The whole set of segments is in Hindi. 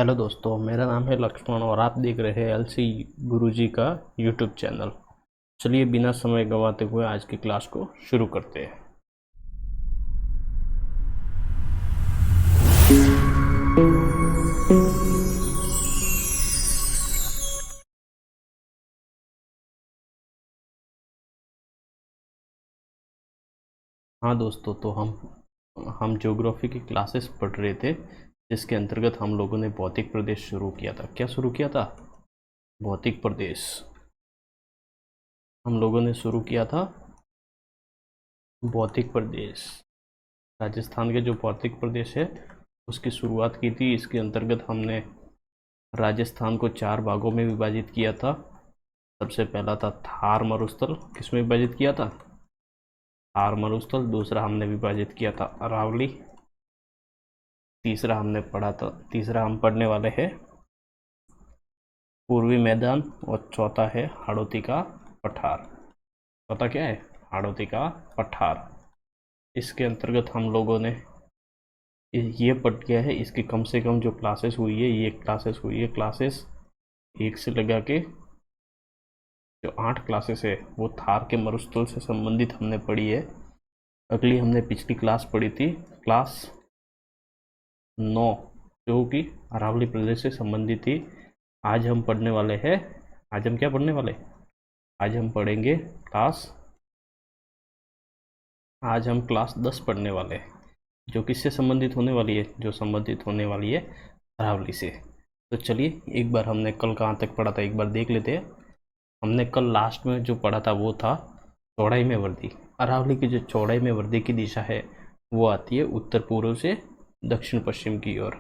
हेलो दोस्तों, मेरा नाम है लक्ष्मण और आप देख रहे हैं एलसी गुरुजी का यूट्यूब चैनल। चलिए बिना समय गंवाते हुए आज की क्लास को शुरू करते हैं। हाँ दोस्तों, तो हम ज्योग्राफी की क्लासेस पढ़ रहे थे, जिसके अंतर्गत हम लोगों ने भौतिक प्रदेश शुरू किया था। क्या शुरू किया था? भौतिक प्रदेश हम लोगों ने शुरू किया था। भौतिक प्रदेश राजस्थान के जो भौतिक प्रदेश है उसकी शुरुआत की थी। इसके अंतर्गत हमने राजस्थान को 4 भागों में विभाजित किया था। सबसे पहला था थार मरुस्थल। किसमें विभाजित किया था? थार मरुस्थल। दूसरा हमने विभाजित किया था अरावली। तीसरा हम पढ़ने वाले हैं पूर्वी मैदान। और चौथा है हाड़ौती का पठार। चौथा क्या है? हाड़ौती का पठार। इसके अंतर्गत हम लोगों ने ये पढ़ किया है। इसकी कम से कम जो क्लासेस हुई है, ये क्लासेस हुई है, क्लासेस 1 से लगा के जो 8 क्लासेस है वो थार के मरुस्थल से संबंधित हमने पढ़ी है। अगली हमने पिछली क्लास पढ़ी थी, क्लास 9, जो कि अरावली प्रदेश से संबंधित थी। आज हम पढ़ने वाले हैं, आज हम क्या पढ़ने वाले? आज हम पढ़ेंगे आज हम क्लास 10 पढ़ने वाले हैं, जो किससे संबंधित होने वाली है? जो संबंधित होने वाली है अरावली से। तो चलिए एक बार हमने कल कहाँ तक पढ़ा था एक बार देख लेते हैं। हमने कल लास्ट में जो पढ़ा था वो था चौड़ाई में वृद्धि। अरावली की जो चौड़ाई में वृद्धि की दिशा है वो आती है उत्तर पूर्व से दक्षिण पश्चिम की ओर,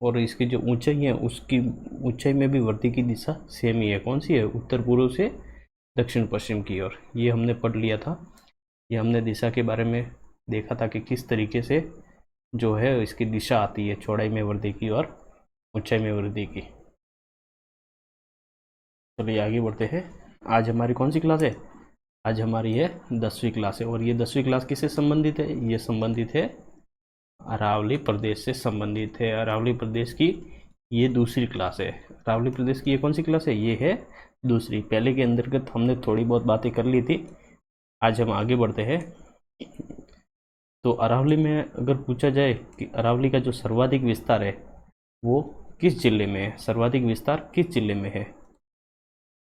और इसकी जो ऊंचाई है उसकी ऊंचाई में भी वृद्धि की दिशा सेम ही है। कौन सी है? उत्तर पूर्व से दक्षिण पश्चिम की ओर। ये हमने पढ़ लिया था। ये हमने दिशा के बारे में देखा था कि किस तरीके से जो है इसकी दिशा आती है चौड़ाई में वृद्धि की और ऊंचाई में वृद्धि की। चलिए आगे बढ़ते हैं। आज हमारी कौन सी क्लास है? आज हमारी है 10वीं क्लास है। और ये 10वीं क्लास किससे संबंधित है? ये संबंधित है अरावली प्रदेश से संबंधित है। अरावली प्रदेश की ये दूसरी क्लास है। अरावली प्रदेश की ये कौन सी क्लास है? ये है दूसरी। पहले के अंतर्गत हमने थोड़ी बहुत बातें कर ली थी। आज हम आगे बढ़ते हैं। तो अरावली में अगर पूछा जाए कि अरावली का जो सर्वाधिक विस्तार है वो किस जिले में है? सर्वाधिक विस्तार किस जिले में है?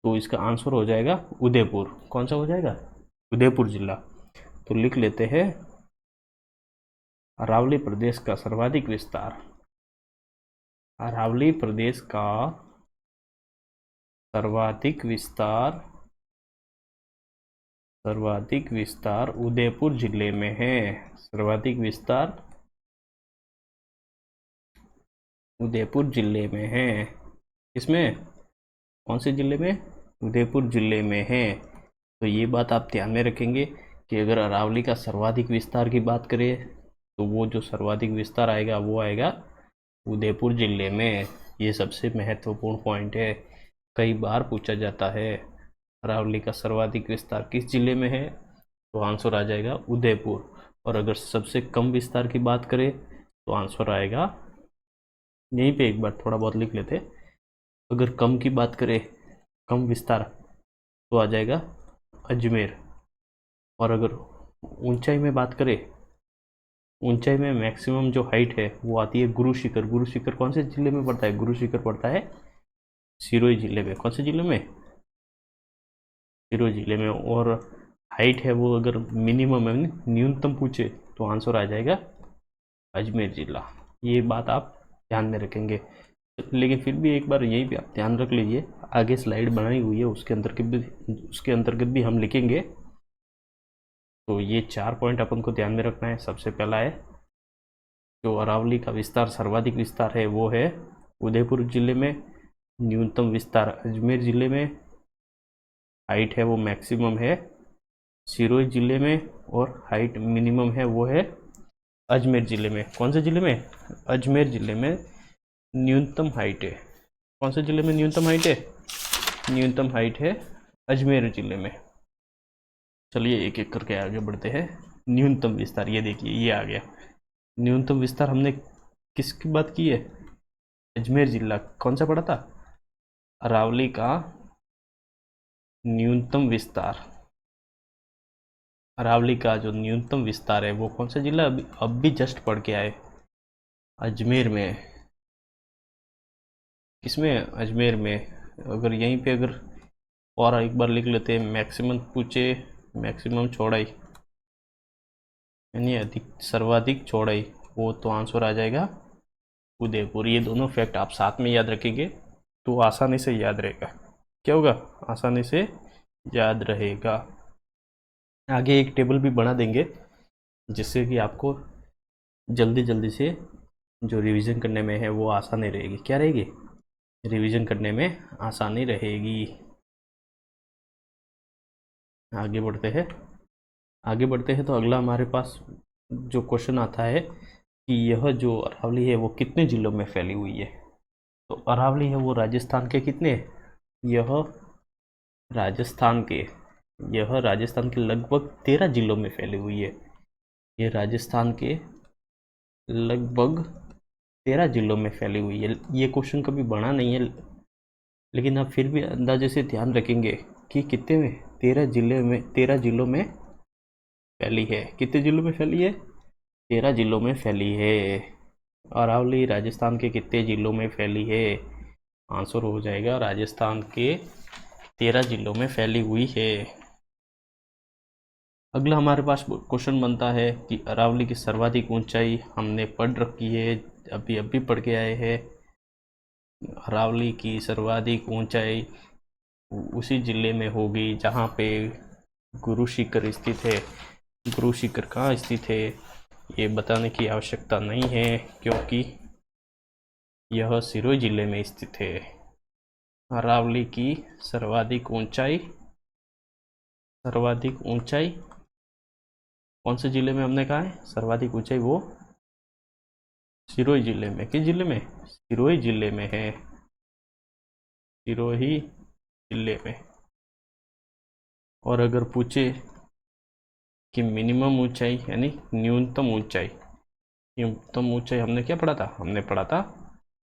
तो इसका आंसर हो जाएगा उदयपुर। कौन सा हो जाएगा? उदयपुर जिला। तो लिख लेते हैं अरावली प्रदेश का सर्वाधिक विस्तार। अरावली प्रदेश का सर्वाधिक विस्तार उदयपुर जिले में है। सर्वाधिक विस्तार उदयपुर जिले में है। इसमें कौन से जिले में? उदयपुर जिले में है। तो ये बात आप ध्यान में रखेंगे कि अगर अरावली का सर्वाधिक विस्तार की बात करें तो वो जो सर्वाधिक विस्तार आएगा वो आएगा उदयपुर जिले में। ये सबसे महत्वपूर्ण पॉइंट है। कई बार पूछा जाता है अरावली का सर्वाधिक विस्तार किस जिले में है, तो आंसर आ जाएगा उदयपुर। और अगर सबसे कम विस्तार की बात करें तो आंसर आएगा, यहीं पे एक बार थोड़ा बहुत लिख लेते। अगर कम की बात करें, कम विस्तार, तो आ जाएगा अजमेर। और अगर ऊंचाई में बात करें, ऊंचाई में मैक्सिमम जो हाइट है वो आती है गुरु शिखर। गुरु शिखर कौन से जिले में पड़ता है? गुरु शिखर पड़ता है सिरोही जिले में। कौन से जिले में? सिरोही जिले में। और हाइट है वो अगर मिनिमम है, न्यूनतम पूछे, तो आंसर आ जाएगा अजमेर जिला। ये बात आप ध्यान में रखेंगे। लेकिन फिर भी एक बार यही भी आप ध्यान रख लीजिए, आगे स्लाइड बनाई हुई है उसके अंतर्गत भी हम लिखेंगे। तो ये 4 पॉइंट अपन को ध्यान में रखना है। सबसे पहला है जो अरावली का विस्तार सर्वाधिक विस्तार है वो है उदयपुर जिले में, न्यूनतम विस्तार अजमेर जिले में, हाइट है वो मैक्सिमम है सिरोही जिले में, और हाइट मिनिमम है वो है अजमेर जिले में। कौन से जिले में? अजमेर जिले में न्यूनतम हाइट है। कौन से जिले में न्यूनतम हाइट है? न्यूनतम हाइट है अजमेर जिले में। चलिए एक एक करके आगे बढ़ते हैं। न्यूनतम विस्तार, ये देखिए ये आ गया। न्यूनतम विस्तार हमने किसकी बात की है? अजमेर जिला कौन सा पड़ा था? अरावली का न्यूनतम विस्तार, अरावली का जो न्यूनतम विस्तार है वो कौन सा जिला, अब भी जस्ट पढ़ के आए। अजमेर में, किसमें? अजमेर में। अगर यहीं पे अगर और एक बार लिख लेते हैं, मैक्सिमम पूछे, मैक्सिमम चौड़ाई यानी अधिक सर्वाधिक चौड़ाई, वो तो आंसर आ जाएगा उदयपुर। ये दोनों फैक्ट आप साथ में याद रखेंगे तो आसानी से याद रहेगा। क्या होगा? आसानी से याद रहेगा। आगे एक टेबल भी बना देंगे जिससे कि आपको जल्दी जल्दी से जो रिवीजन करने में है वो आसानी रहेगी। क्या रहेगी? रिवीजन करने में आसानी रहेगी। आगे बढ़ते हैं। आगे बढ़ते हैं तो अगला हमारे पास जो क्वेश्चन आता है कि यह जो अरावली है वो कितने जिलों में फैली हुई है। तो अरावली है वो राजस्थान के कितने, यह राजस्थान के, यह राजस्थान के लगभग 13 जिलों में फैली हुई है। ये राजस्थान के लगभग 13 जिलों में फैली हुई है। ये क्वेश्चन कभी बना नहीं है, लेकिन आप फिर भी अंदाजे से ध्यान रखेंगे कि कितने में, 13 जिलों में फैली है। कितने जिलों में फैली है? 13 जिलों में फैली है। अरावली राजस्थान के कितने जिलों में फैली है? आंसर हो जाएगा राजस्थान के 13 जिलों में फैली हुई है। अगला हमारे पास क्वेश्चन बनता है कि अरावली की सर्वाधिक ऊंचाई हमने पढ़ रखी है, अभी अभी पढ़ के आए हैं। अरावली की सर्वाधिक ऊंचाई उसी जिले में होगी जहाँ पे गुरु शिखर स्थित है। गुरु शिखर कहाँ स्थित है ये बताने की आवश्यकता नहीं है क्योंकि यह सिरोही जिले में स्थित है। अरावली की सर्वाधिक ऊंचाई, सर्वाधिक ऊंचाई कौन से जिले में हमने कहा है? सर्वाधिक ऊंचाई वो सिरोही जिले में। किस जिले में? सिरोही जिले में है, सिरोही जिले में। और अगर पूछे कि मिनिमम ऊंचाई यानी न्यूनतम ऊंचाई, न्यूनतम ऊंचाई हमने क्या पढ़ा था? हमने पढ़ा था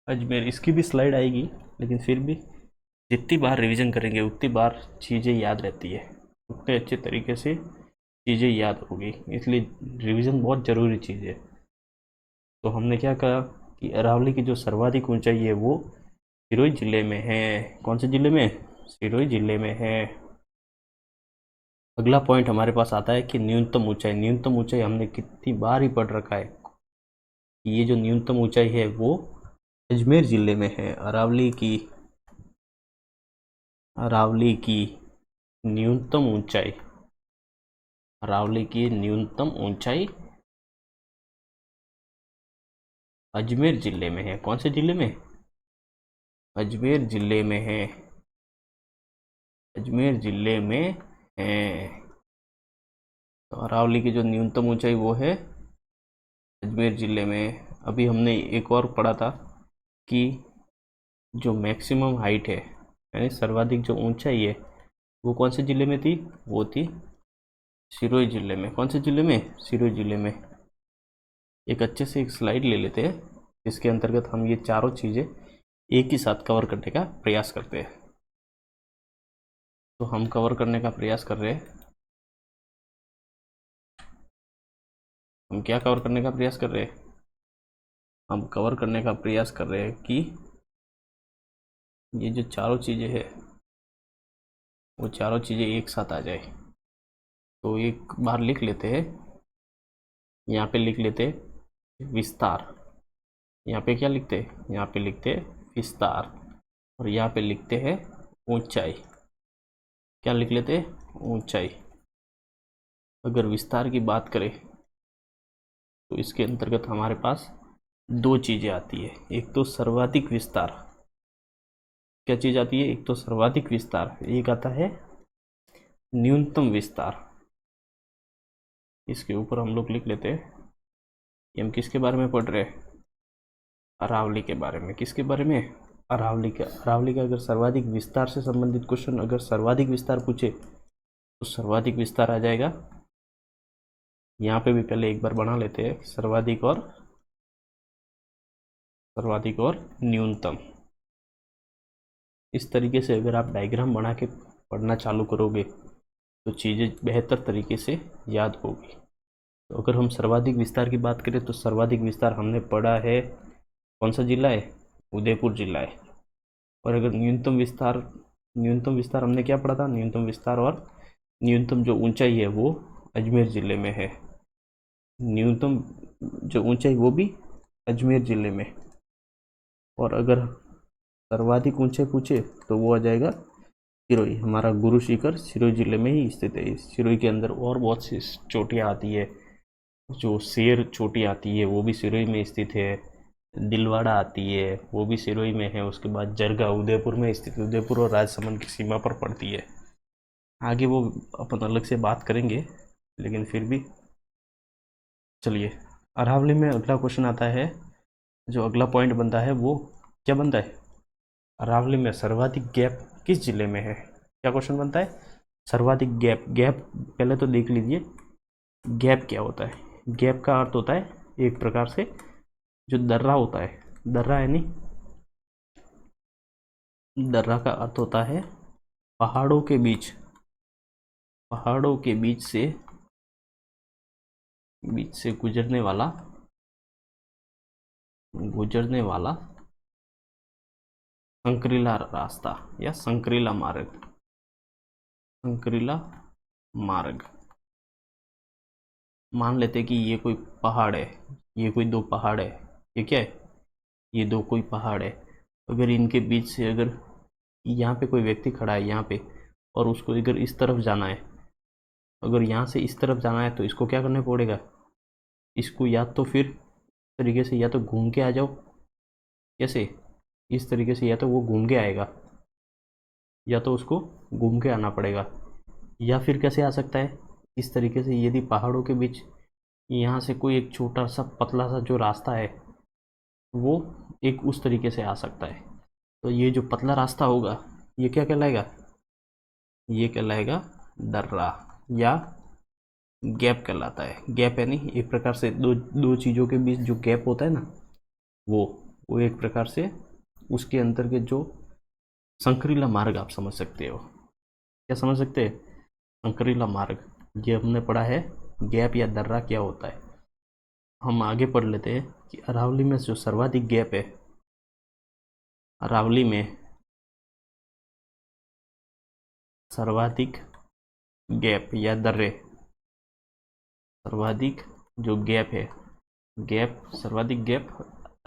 अजमेर। इसकी भी स्लाइड आएगी, लेकिन फिर भी जितनी बार रिवीजन करेंगे उतनी बार चीज़ें याद रहती है, उतने अच्छे तरीके से चीज़ें याद होगी, इसलिए रिवीजन बहुत ज़रूरी चीज़ है। तो हमने क्या कहा कि अरावली की जो सर्वाधिक ऊंचाई है वो सिरोही जिले में है। कौन से जिले में? सिरोही जिले में है। अगला पॉइंट हमारे पास आता है कि न्यूनतम ऊंचाई। न्यूनतम ऊंचाई हमने कितनी बार ही पढ़ रखा है कि ये जो न्यूनतम ऊंचाई है वो अजमेर जिले में है। अरावली की न्यूनतम ऊंचाई, अरावली की न्यूनतम ऊंचाई अजमेर जिले में है। कौन से जिले में? अजमेर जिले में है, अजमेर जिले में है। तो अरावली की जो न्यूनतम ऊंचाई वो है अजमेर जिले में। अभी हमने एक और पढ़ा था कि जो मैक्सिमम हाइट है यानी सर्वाधिक जो ऊंचाई है वो कौन से जिले में थी? वो थी सिरोही जिले में। कौन से जिले में? सिरोही जिले में। एक अच्छे से एक स्लाइड ले लेते हैं जिसके अंतर्गत हम ये चारों चीज़ें एक ही साथ कवर करने का प्रयास करते हैं। तो हम कवर करने का प्रयास कर रहे हैं, हम क्या कवर करने का प्रयास कर रहे हैं? हम कवर करने का प्रयास कर रहे हैं कि ये जो चारों चीज़ें हैं वो चारों चीज़ें एक साथ आ जाए। तो एक बार लिख लेते हैं, यहाँ पे लिख लेते हैं विस्तार। यहाँ पे क्या लिखते हैं? यहाँ पे लिखते हैं विस्तार। और यहाँ पे लिखते हैं ऊंचाई। क्या लिख लेते हैं? ऊंचाई। अगर विस्तार की बात करें तो इसके अंतर्गत हमारे पास दो चीज़ें आती है। एक तो सर्वाधिक विस्तार। क्या चीज़ आती है? एक तो सर्वाधिक विस्तार, एक आता है न्यूनतम विस्तार। इसके ऊपर हम लोग लिख लेते हैं, हम किसके बारे में पढ़ रहे हैं? अरावली के बारे में। किसके बारे में? अरावली का। अरावली का अगर सर्वाधिक विस्तार से संबंधित क्वेश्चन, अगर सर्वाधिक विस्तार पूछे तो सर्वाधिक विस्तार आ जाएगा। यहाँ पे भी पहले एक बार बना लेते हैं सर्वाधिक और सर्वाधिक और न्यूनतम। इस तरीके से अगर आप डायग्राम बना के पढ़ना चालू करोगे तो चीज़ें बेहतर तरीके से याद होगी। तो अगर हम सर्वाधिक विस्तार की बात करें तो सर्वाधिक विस्तार हमने पढ़ा है, कौन सा जिला है? उदयपुर जिला है। और अगर न्यूनतम विस्तार हमने क्या पढ़ा था? न्यूनतम विस्तार और न्यूनतम जो ऊंचाई है वो अजमेर ज़िले में है। न्यूनतम जो ऊंचाई वो भी अजमेर ज़िले में। और अगर सर्वाधिक ऊंचे पूछे तो वो आ जाएगा सिरोही। हमारा गुरु शिखर सिरोही ज़िले में ही स्थित है। सिरोही के अंदर और बहुत सी चोटियाँ आती है, जो शेर चोटी आती है वो भी सिरोही में स्थित है। दिलवाड़ा आती है वो भी सिरोही में है। उसके बाद जरगा उदयपुर में स्थित, उदयपुर और राजसमंद की सीमा पर पड़ती है। आगे वो अपन अलग से बात करेंगे, लेकिन फिर भी चलिए। अरावली में अगला क्वेश्चन आता है, जो अगला पॉइंट बनता है वो क्या बनता है? अरावली में सर्वाधिक गैप किस जिले में है? क्या क्वेश्चन बनता है? सर्वाधिक गैप। गैप पहले तो देख लीजिए, गैप क्या होता है? गैप का अर्थ होता है एक प्रकार से जो दर्रा होता है, दर्रा यानी दर्रा का अर्थ होता है पहाड़ों के बीच से गुजरने वाला संकरीला रास्ता या संकरीला मार्ग। मान लेते कि ये कोई पहाड़ है, ये कोई दो पहाड़ है, ये क्या है? ये दो कोई पहाड़ है। अगर इनके बीच से अगर यहाँ पे कोई व्यक्ति खड़ा है यहाँ पे, और उसको अगर इस तरफ जाना है, अगर यहाँ से इस तरफ जाना है तो इसको क्या करना पड़ेगा? इसको या तो फिर तरीके से या तो घूम के आ जाओ, कैसे? इस तरीके से या तो वो घूम के आएगा या तो उसको घूम के आना पड़ेगा। या फिर कैसे आ सकता है? इस तरीके से, यदि पहाड़ों के बीच यहाँ से कोई एक छोटा सा पतला सा जो रास्ता है वो एक उस तरीके से आ सकता है। तो ये जो पतला रास्ता होगा ये क्या कहलाएगा? ये कहलाएगा दर्रा या गैप कहलाता है। गैप यानी एक प्रकार से दो चीज़ों के बीच जो गैप होता है ना, वो एक प्रकार से उसके अंतर के जो संकरीला मार्ग आप समझ सकते हो। क्या समझ सकते हैं? संकरीला मार्ग, ये हमने पढ़ा है। गैप या दर्रा क्या होता है। हम आगे पढ़ लेते हैं कि अरावली में जो सर्वाधिक गैप है, अरावली में सर्वाधिक गैप या दर्रे, सर्वाधिक जो गैप है, सर्वाधिक गैप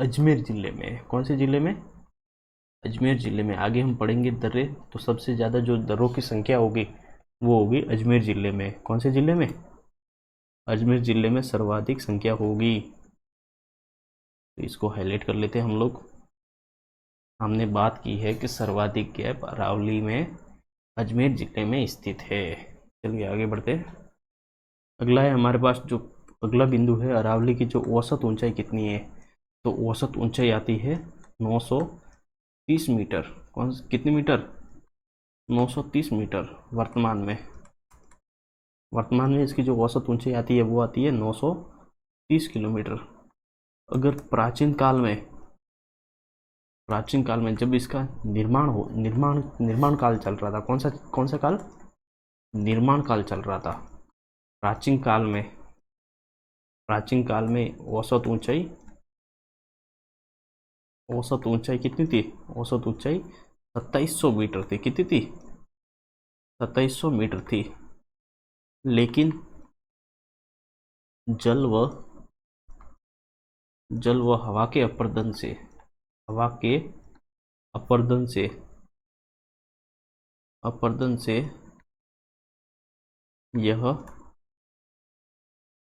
अजमेर ज़िले में है। कौन से ज़िले में? अजमेर ज़िले में। आगे हम पढ़ेंगे दर्रे, तो सबसे ज़्यादा जो दर्रों की संख्या होगी वो होगी अजमेर ज़िले में। कौन से ज़िले में? अजमेर ज़िले में सर्वाधिक संख्या होगी। तो इसको हाईलाइट कर लेते हैं हम लोग। हमने बात की है कि सर्वाधिक गैप अरावली में अजमेर ज़िले में स्थित है। चलिए आगे बढ़ते हैं। अगला है हमारे पास जो अगला बिंदु है, अरावली की जो औसत ऊंचाई कितनी है? तो औसत ऊंचाई आती है 930 मीटर। कितनी मीटर? 930 मीटर। वर्तमान में इसकी जो औसत ऊंचाई आती है वो आती है 930 किलोमीटर। अगर प्राचीन काल में जब इसका निर्माण काल चल रहा था, कौन सा काल? निर्माण काल चल रहा था। प्राचीन काल में औसत ऊंचाई कितनी थी? औसत ऊंचाई 2700 मीटर थी। कितनी थी? 2700 मीटर थी। लेकिन जल व हवा के अपर्दन से यह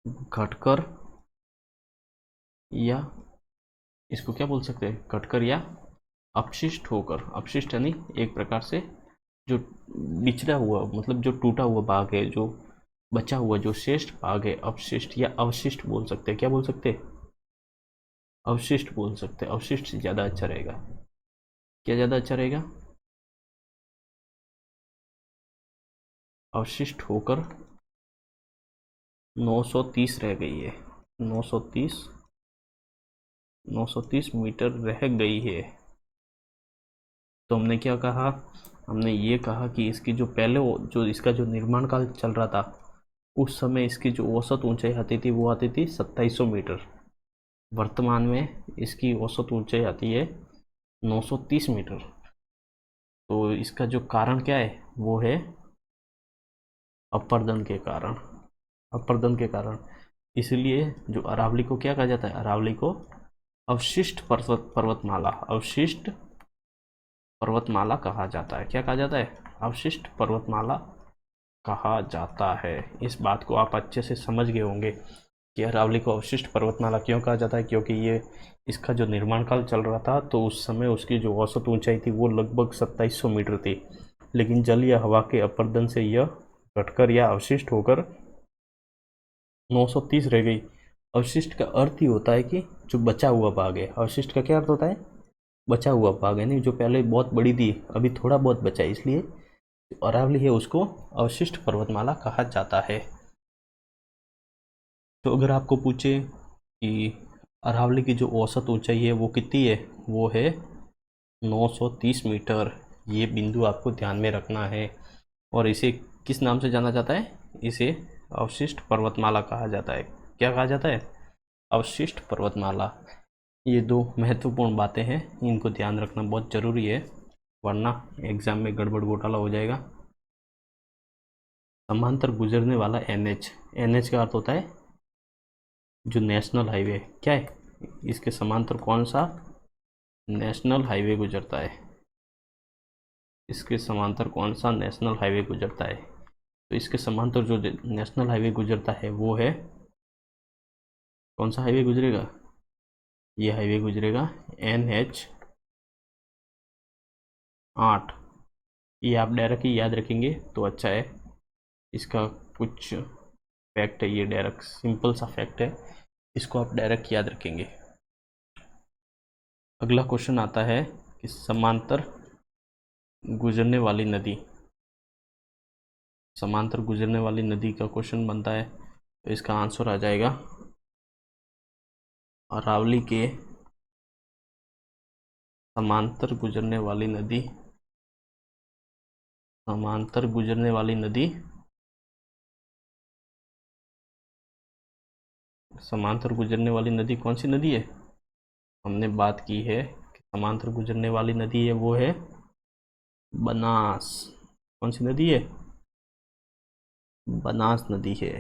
घटकर, या इसको क्या बोल सकते हैं? घटकर या अपशिष्ट होकर। अपशिष्ट यानी एक प्रकार से जो बिछड़ा हुआ, मतलब जो टूटा हुआ भाग है, जो बचा हुआ जो शेष भाग है, अपशिष्ट या अवशिष्ट बोल सकते हैं। क्या बोल सकते हैं? अवशिष्ट बोल सकते हैं। अवशिष्ट से ज़्यादा अच्छा रहेगा। क्या ज़्यादा अच्छा रहेगा? अवशिष्ट होकर 930 रह गई है। 930 930 मीटर रह गई है। तो हमने क्या कहा, हमने ये कहा कि इसकी जो पहले जो इसका जो निर्माण काल चल रहा था उस समय इसकी जो औसत ऊंचाई आती थी वो आती थी 2700 मीटर। वर्तमान में इसकी औसत ऊंचाई आती है 930 मीटर। तो इसका जो कारण क्या है वो है अपरदन के कारण, अपरदन के कारण। इसलिए जो अरावली को क्या कहा जाता है, अरावली को अवशिष्ट पर्वतमाला, अवशिष्ट पर्वतमाला कहा जाता है। क्या कहा जाता है, अवशिष्ट पर्वतमाला कहा जाता है। इस बात को आप अच्छे से समझ गए होंगे कि अरावली को अवशिष्ट पर्वतमाला क्यों कहा जाता है, क्योंकि ये इसका जो निर्माण काल चल रहा था तो उस समय उसकी जो औसत ऊंचाई थी वो लगभग 2700 मीटर थी, लेकिन जल या हवा के अपरदन से यह घटकर या अवशिष्ट होकर 930 रह गई। अवशिष्ट का अर्थ ही होता है कि जो बचा हुआ भाग है। अवशिष्ट का क्या अर्थ होता है, बचा हुआ भाग, यानी जो पहले बहुत बड़ी थी अभी थोड़ा बहुत बचा है, इसलिए जो अरावली है उसको अवशिष्ट पर्वतमाला कहा जाता है। तो अगर आपको पूछे कि अरावली की जो औसत ऊंचाई है वो कितनी है, वो है 930 मीटर। ये बिंदु आपको ध्यान में रखना है। और इसे किस नाम से जाना जाता है, इसे अवशिष्ट पर्वतमाला कहा जाता है। क्या कहा जाता है, अवशिष्ट पर्वतमाला। ये दो महत्वपूर्ण बातें हैं, इनको ध्यान रखना बहुत ज़रूरी है, वरना एग्जाम में गड़बड़ घोटाला हो जाएगा। समांतर गुजरने वाला NH, NH का अर्थ होता है जो नेशनल हाईवे। क्या है, इसके समांतर कौन सा नेशनल हाईवे गुजरता है, इसके समांतर कौन सा नेशनल हाईवे गुजरता है। तो इसके समांतर जो नेशनल हाईवे गुजरता है वो है, कौन सा हाईवे गुजरेगा, ये हाईवे गुजरेगा NH 8। ये आप डायरेक्ट ही याद रखेंगे तो अच्छा है, इसका कुछ फैक्ट है, ये डायरेक्ट सिंपल सा फैक्ट है, इसको आप डायरेक्ट याद रखेंगे। अगला क्वेश्चन आता है कि समांतर गुजरने वाली नदी, समांतर गुजरने वाली नदी का क्वेश्चन बनता है तो इसका आंसर आ जाएगा अरावली के समांतर गुजरने वाली नदी, समांतर गुजरने वाली नदी, समांतर गुजरने वाली नदी कौन सी नदी है, हमने बात की है कि समांतर गुजरने वाली नदी है वो है बनास। कौन सी नदी है, बनास नदी है।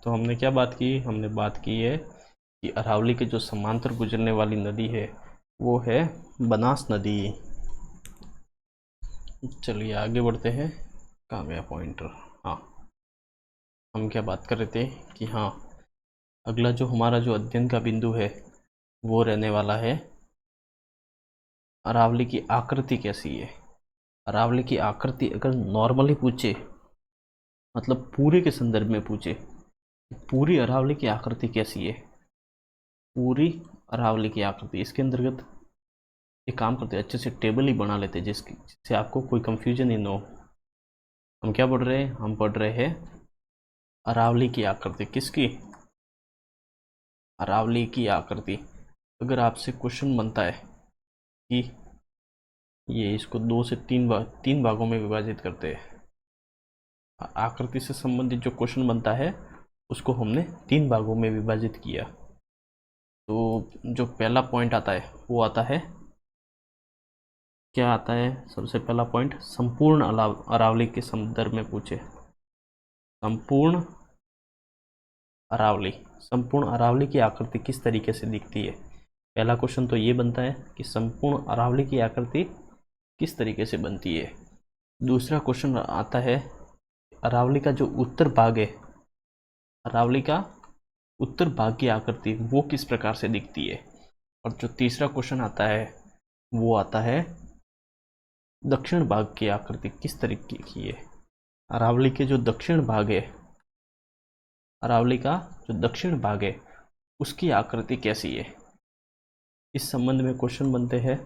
तो हमने क्या बात की, हमने बात की है कि अरावली के जो समांतर गुजरने वाली नदी है वो है बनास नदी। चलिए आगे बढ़ते हैं, कहाँ गया पॉइंटर, हाँ हम क्या बात कर रहे थे कि हाँ अगला जो हमारा जो अध्ययन का बिंदु है वो रहने वाला है अरावली की आकृति कैसी है। अरावली की आकृति अगर नॉर्मली पूछे, मतलब पूरे के संदर्भ में पूछे, पूरी अरावली की आकृति कैसी है, पूरी अरावली की आकृति, इसके अंतर्गत एक काम करते हैं, अच्छे से टेबल ही बना लेते हैं जिससे आपको कोई कंफ्यूजन ही ना हो। हम क्या पढ़ रहे हैं, हम पढ़ रहे हैं अरावली की आकृति, किसकी, अरावली की आकृति। अगर आपसे क्वेश्चन बनता है कि ये इसको 2 से 3 भागों में विभाजित करते हैं, आकृति से संबंधित जो क्वेश्चन बनता है उसको हमने 3 भागों में विभाजित किया। तो जो पहला पॉइंट आता है वो आता है, क्या आता है, सबसे पहला पॉइंट संपूर्ण अरावली के संदर्भ में पूछे, संपूर्ण अरावली, संपूर्ण अरावली की आकृति किस तरीके से दिखती है। पहला क्वेश्चन तो ये बनता है कि संपूर्ण अरावली की आकृति किस तरीके से बनती है। दूसरा क्वेश्चन आता है अरावली का जो उत्तर भाग है, अरावली का उत्तर भाग की आकृति वो किस प्रकार से दिखती है। और जो तीसरा क्वेश्चन आता है वो आता है दक्षिण भाग की आकृति किस तरीके की है। अरावली के जो दक्षिण भाग है, अरावली का जो दक्षिण भाग है उसकी आकृति कैसी है। इस संबंध में क्वेश्चन बनते हैं,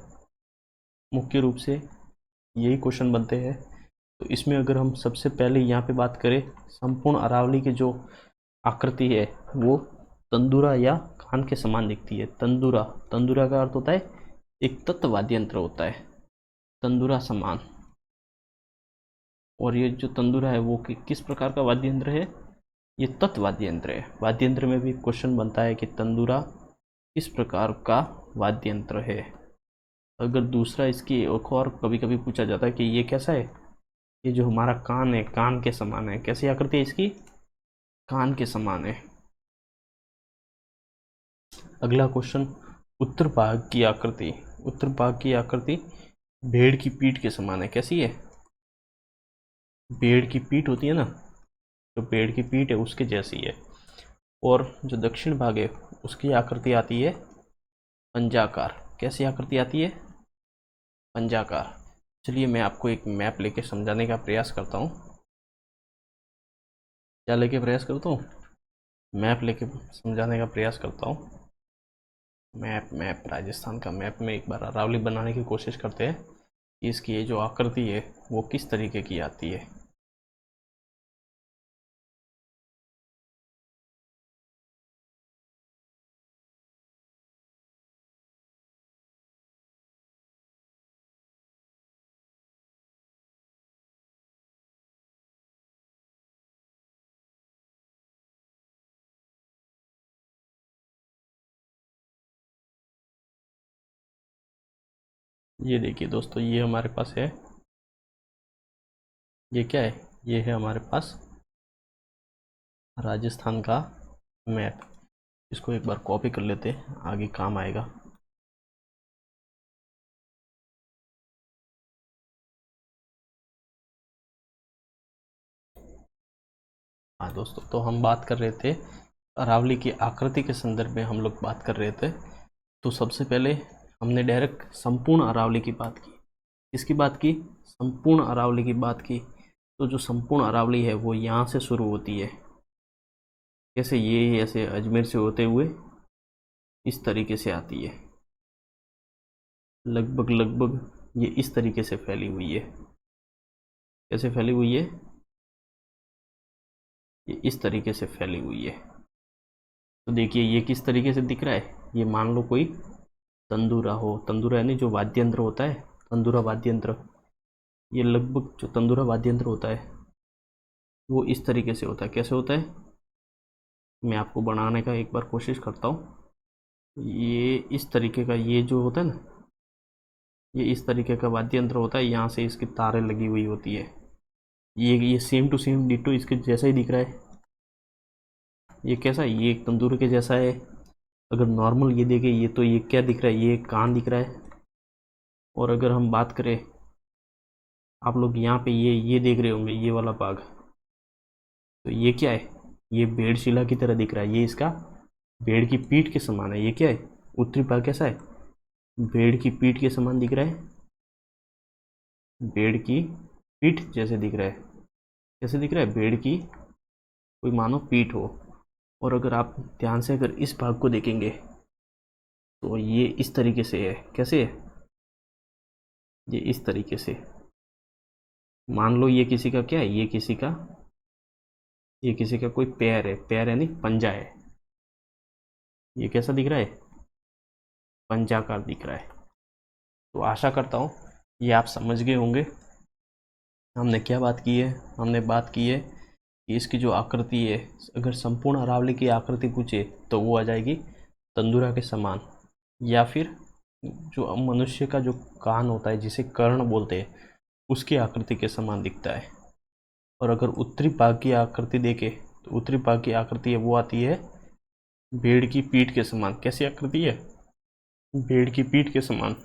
मुख्य रूप से यही क्वेश्चन बनते हैं। तो इसमें अगर हम सबसे पहले यहाँ पे बात करें, संपूर्ण अरावली की जो आकृति है वो तंदूरा या कान के समान दिखती है। तंदूरा, तंदूरा का अर्थ होता है एक तत्व वाद्य यंत्र होता है, तंदूरा समान। और ये जो तंदूरा है वो किस प्रकार का वाद्य यंत्र है? ये तत्व वाद्य यंत्र है। वाद्य यंत्र में भी क्वेश्चन बनता है कि तंदूरा किस प्रकार का वाद्य यंत्र है। अगर दूसरा इसकी एक और कभी कभी पूछा जाता है कि ये कैसा है, ये जो हमारा कान है, कान के समान है। कैसी आकृति है इसकी? कान के समान है। अगला क्वेश्चन, उत्तर भाग की आकृति। उत्तर भाग की आकृति भेड़ की पीठ के समान है। कैसी है? भेड़ की पीठ होती है ना, जो भेड़ की पीठ है उसके जैसी है। और जो दक्षिण भाग है उसकी आकृति आती है पंजाकार। कैसी आकृति आती है? पंजाकार। चलिए मैं आपको एक मैप लेके समझाने का प्रयास करता हूँ। क्या लेके प्रयास करता हूँ? मैप लेके समझाने का प्रयास करता हूँ। मैप राजस्थान का मैप में एक बार अरावली बनाने की कोशिश करते हैं कि इसकी ये जो आकृति है वो किस तरीके की आती है। ये देखिए दोस्तों, ये हमारे पास है, ये क्या है? ये है हमारे पास राजस्थान का मैप। इसको एक बार कॉपी कर लेते हैं, आगे काम आएगा। हाँ दोस्तों, तो हम बात कर रहे थे अरावली की आकृति के संदर्भ में हम लोग बात कर रहे थे। तो सबसे पहले हमने डायरेक्ट संपूर्ण अरावली की बात की। किसकी बात की? संपूर्ण अरावली की बात की। तो जो संपूर्ण अरावली है वो यहाँ से शुरू होती है। कैसे? ये ऐसे अजमेर से होते हुए इस तरीके से आती है, लगभग ये इस तरीके से फैली हुई है। कैसे फैली हुई है? ये इस तरीके से फैली हुई है। तो देखिए ये किस तरीके से दिख रहा है। ये मान लो कोई तंदूरा हो, तंदूरा यानी जो वाद्य यंत्र होता है, तंदूरा वाद्य यंत्र। ये लगभग जो तंदूरा वाद्य यंत्र होता है वो इस तरीके से होता है। कैसे होता है? मैं आपको बनाने का एक बार कोशिश करता हूँ। ये इस तरीके का, ये जो होता है ना, ये इस तरीके का वाद्य यंत्र होता है। यहाँ से इसकी तारें लगी हुई होती है। ये सेम टू सेम डिटो इसके जैसा ही दिख रहा है। ये कैसा है? ये एक तंदूर के जैसा है। अगर नॉर्मल ये देखें, ये तो ये क्या दिख रहा है? ये कान दिख रहा है। और अगर हम बात करें, आप लोग यहाँ पे ये देख रहे होंगे, ये वाला भाग, तो ये क्या है? ये भेड़ शिला की तरह दिख रहा है। ये इसका भेड़ की पीठ के समान है। ये क्या है? उत्तरी भाग कैसा है? भेड़ की पीठ के समान दिख रहा है। भेड़ की पीठ जैसे दिख रहा है। कैसे दिख रहा है? भेड़ की कोई मानो पीठ हो। और अगर आप ध्यान से अगर इस भाग को देखेंगे तो ये इस तरीके से है। कैसे है? ये इस तरीके से। मान लो ये किसी का क्या है? ये किसी का कोई पैर है। पैर यानी पंजा है। ये कैसा दिख रहा है? पंजाकार दिख रहा है। तो आशा करता हूँ ये आप समझ गए होंगे। हमने क्या बात की है? हमने बात की है कि इसकी जो आकृति है, अगर संपूर्ण अरावली की आकृति पूछे तो वो आ जाएगी तंदूरा के समान, या फिर जो मनुष्य का जो कान होता है जिसे कर्ण बोलते हैं उसकी आकृति के समान दिखता है। और अगर उत्तरी भाग की आकृति देखें तो उत्तरी भाग की आकृति है वो आती है भेड़ की पीठ के समान। कैसी आकृति है? भेड़ की पीठ के समान।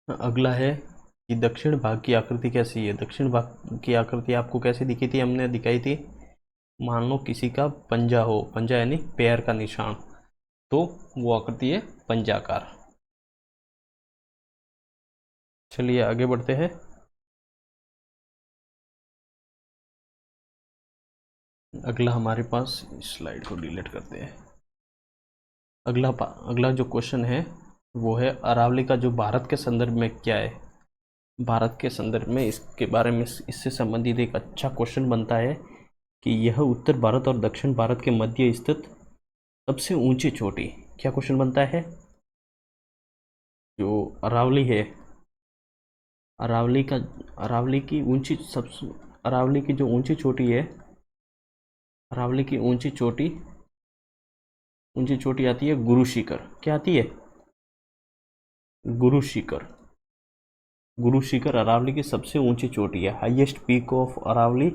अगला है कि दक्षिण भाग की आकृति कैसी है। दक्षिण भाग की आकृति आपको कैसी दिखी थी? हमने दिखाई थी, मान लो किसी का पंजा हो, पंजा यानी पैर का निशान, तो वो आकृति है पंजाकार। चलिए आगे बढ़ते हैं। अगला हमारे पास, स्लाइड को डिलीट करते हैं। अगला जो क्वेश्चन है वो है अरावली का जो भारत के संदर्भ में क्या है। भारत के संदर्भ में इसके बारे में इससे संबंधित एक अच्छा क्वेश्चन बनता है कि यह उत्तर भारत और दक्षिण भारत के मध्य स्थित सबसे ऊंची चोटी। क्या क्वेश्चन बनता है? जो अरावली है, अरावली की जो ऊंची चोटी है, अरावली की ऊंची चोटी आती है गुरु शिखर। क्या आती है? गुरु शिखर। गुरु शिखर अरावली की सबसे ऊंची चोटी है। Highest peak of Aravalli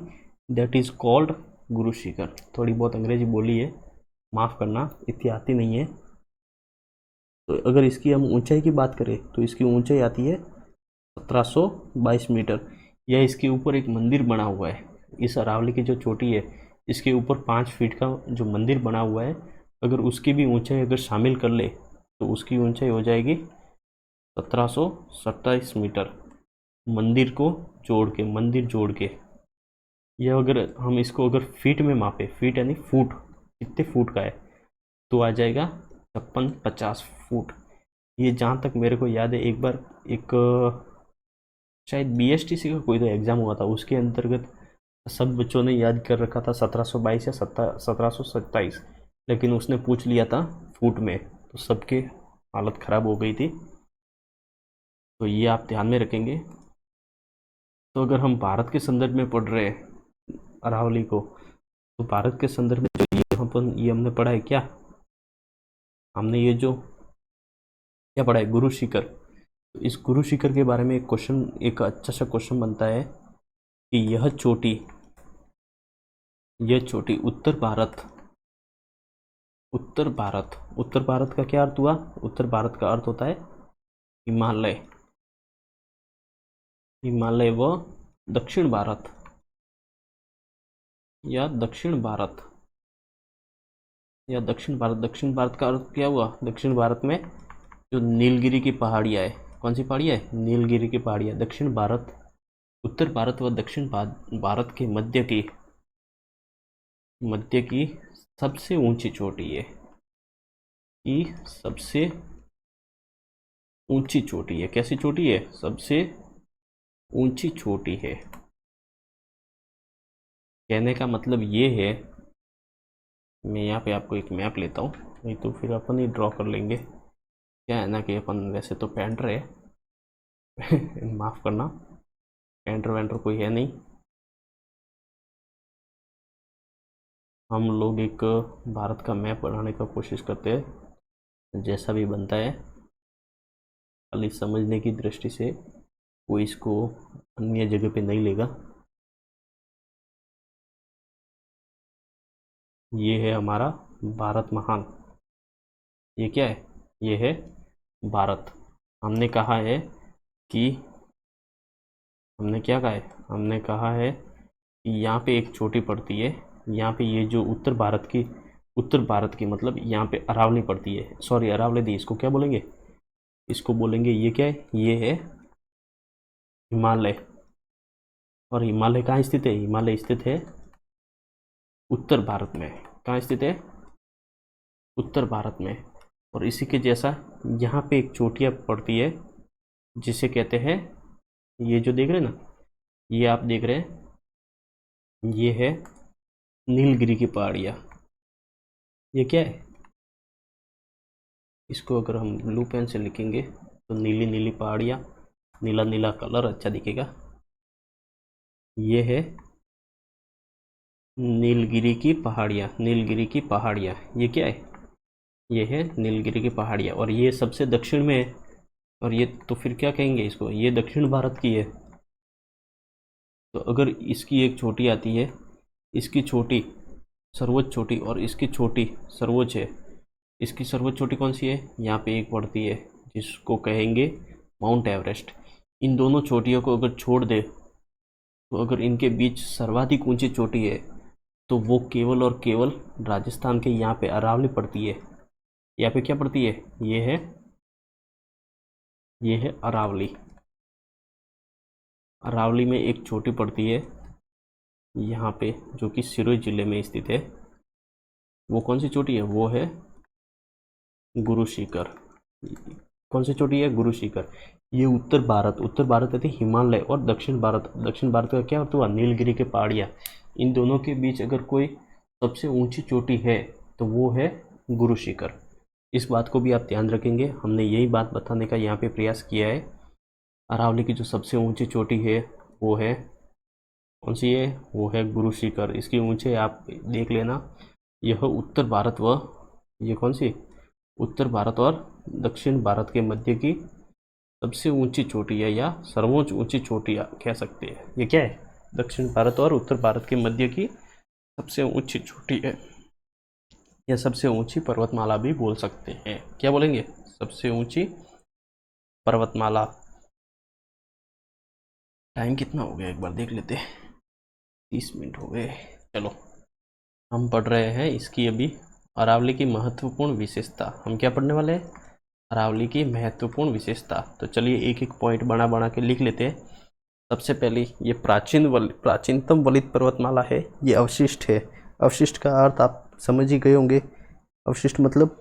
that is called Guru Shikhar. थोड़ी बहुत अंग्रेजी बोली है, माफ़ करना, इतनी आती नहीं है। तो अगर इसकी हम ऊंचाई की बात करें तो इसकी ऊंचाई आती है 1722 मीटर। यह इसके ऊपर एक मंदिर बना हुआ है। इस अरावली की जो चोटी है इसके ऊपर 5 फीट का जो मंदिर बना हुआ है, अगर उसकी भी ऊंचाई अगर शामिल कर ले तो उसकी ऊंचाई हो जाएगी 1727 मीटर। मंदिर जोड़ के यह अगर हम इसको अगर फीट में मापे, फीट यानी फुट, कितने फुट का है, तो आ जाएगा 56-50 फुट। ये जहाँ तक मेरे को याद है, एक बार एक शायद BSTC का कोई तो एग्ज़ाम हुआ था, उसके अंतर्गत सब बच्चों ने याद कर रखा था 1722 या 1727, लेकिन उसने पूछ लिया था फुट में, तो सबके हालत ख़राब हो गई थी। तो ये आप ध्यान में रखेंगे। तो अगर हम भारत के संदर्भ में पढ़ रहे हैं अरावली को, तो भारत के संदर्भ में जो ये हमने पढ़ा है, क्या हमने ये जो क्या पढ़ा है, गुरु शिखर। तो इस गुरु शिखर के बारे में एक अच्छा सा क्वेश्चन बनता है कि यह चोटी उत्तर भारत का क्या अर्थ हुआ? उत्तर भारत का अर्थ होता है हिमालय व दक्षिण भारत या दक्षिण भारत दक्षिण भारत का अर्थ क्या हुआ? दक्षिण भारत में जो नीलगिरी की पहाड़ियाँ है, कौन सी पहाड़ियाँ है? नीलगिरी की पहाड़ियाँ। दक्षिण भारत, उत्तर भारत व दक्षिण भारत के मध्य की सबसे ऊंची चोटी है, सबसे ऊंची चोटी है। कैसी चोटी है? सबसे ऊंची चोटी है। कहने का मतलब ये है, मैं यहाँ पे आपको एक मैप लेता हूँ, नहीं तो फिर अपन ही ड्रॉ कर लेंगे। क्या है ना कि अपन वैसे तो पेंटर है माफ़ करना, पेंटर वेंटर कोई है नहीं, हम लोग एक भारत का मैप बनाने का कोशिश करते हैं, जैसा भी बनता है, खाली समझने की दृष्टि से, कोई इसको अन्य जगह पे नहीं लेगा। ये है हमारा भारत महान। ये क्या है? ये है भारत। हमने कहा है कि हमने क्या कहा है? हमने कहा है कि यहाँ पे एक चोटी पड़ती है, यहाँ पे ये जो उत्तर भारत की मतलब यहाँ पे अरावली पड़ती है। सॉरी, अरावली दी, इसको क्या बोलेंगे? इसको बोलेंगे, ये क्या है? ये है हिमालय। और हिमालय कहाँ स्थित है? हिमालय स्थित है उत्तर भारत में। कहाँ स्थित है? उत्तर भारत में। और इसी के जैसा यहाँ पे एक चोटियाँ पड़ती है जिसे कहते हैं, ये जो देख रहे हैं ना, ये आप देख रहे हैं, ये है नीलगिरी की पहाड़ियाँ। ये क्या है? इसको अगर हम ब्लू पेन से लिखेंगे तो नीली नीली पहाड़ियाँ, नीला नीला कलर अच्छा दिखेगा। ये है नीलगिरी की पहाड़ियाँ। ये क्या है? ये है नीलगिरी की पहाड़ियाँ, और ये सबसे दक्षिण में है। और ये तो फिर क्या कहेंगे इसको? ये दक्षिण भारत की है। तो अगर इसकी एक चोटी आती है, इसकी चोटी सर्वोच्च चोटी, और इसकी चोटी सर्वोच्च है, इसकी सर्वोच्च चोटी कौन सी है? यहाँ पे एक पड़ती है जिसको कहेंगे माउंट एवरेस्ट। इन दोनों चोटियों को अगर छोड़ दे, तो अगर इनके बीच सर्वाधिक ऊंची चोटी है तो वो केवल और केवल राजस्थान के यहाँ पे अरावली पड़ती है। यहाँ पे क्या पड़ती है? ये है अरावली। अरावली में एक चोटी पड़ती है यहाँ पे, जो कि सिरोही जिले में स्थित है। वो कौन सी चोटी है? वो है गुरु शिखर। कौन सी चोटी है? गुरु शिखर। ये उत्तर भारत यानी हिमालय, और दक्षिण भारत का क्या होता है? नीलगिरी के पहाड़ियाँ। इन दोनों के बीच अगर कोई सबसे ऊंची चोटी है तो वो है गुरु शिखर। इस बात को भी आप ध्यान रखेंगे। हमने यही बात बताने का यहाँ पे प्रयास किया है। अरावली की जो सबसे ऊंची चोटी है वो है कौन सी है? वो है गुरु शिखर। इसकी ऊंचाई आप देख लेना। यह उत्तर भारत व ये कौन सी? उत्तर भारत और दक्षिण भारत के मध्य की सबसे ऊंची चोटी है, या सर्वोच्च ऊंची चोटी कह सकते हैं। ये क्या है? दक्षिण भारत और उत्तर भारत के मध्य की सबसे ऊंची चोटी है, या सबसे ऊंची पर्वतमाला भी बोल सकते हैं। क्या बोलेंगे? सबसे ऊंची पर्वतमाला। टाइम कितना हो गया एक बार देख लेते हैं। 30 मिनट हो गए। चलो, हम पढ़ रहे हैं इसकी अभी अरावली की महत्वपूर्ण विशेषता। हम क्या पढ़ने वाले हैं? अरावली की महत्वपूर्ण विशेषता। तो चलिए एक एक पॉइंट बना के लिख लेते हैं। सबसे पहले ये प्राचीनतम वलित पर्वतमाला है। ये अवशिष्ट है। अवशिष्ट का अर्थ आप समझ ही गए होंगे। अवशिष्ट मतलब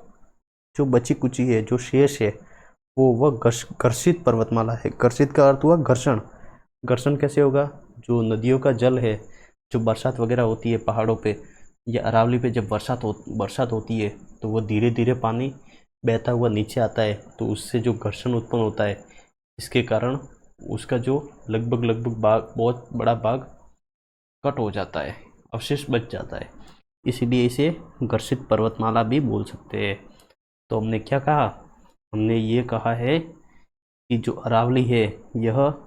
जो बची कुची है, जो शेष है, वो वह घर्षित पर्वतमाला है। घर्षित का अर्थ हुआ घर्षण। घर्षण कैसे होगा? जो नदियों का जल है, जो बरसात वगैरह होती है पहाड़ों पे या अरावली पे, जब बरसात होती है तो वो धीरे धीरे पानी बहता हुआ नीचे आता है, तो उससे जो घर्षण उत्पन्न होता है, इसके कारण उसका जो लगभग बहुत बड़ा भाग कट हो जाता है, अवशेष बच जाता है। इसीलिए इसे घर्षित पर्वतमाला भी बोल सकते हैं। तो हमने क्या कहा? हमने ये कहा है कि जो अरावली है, यह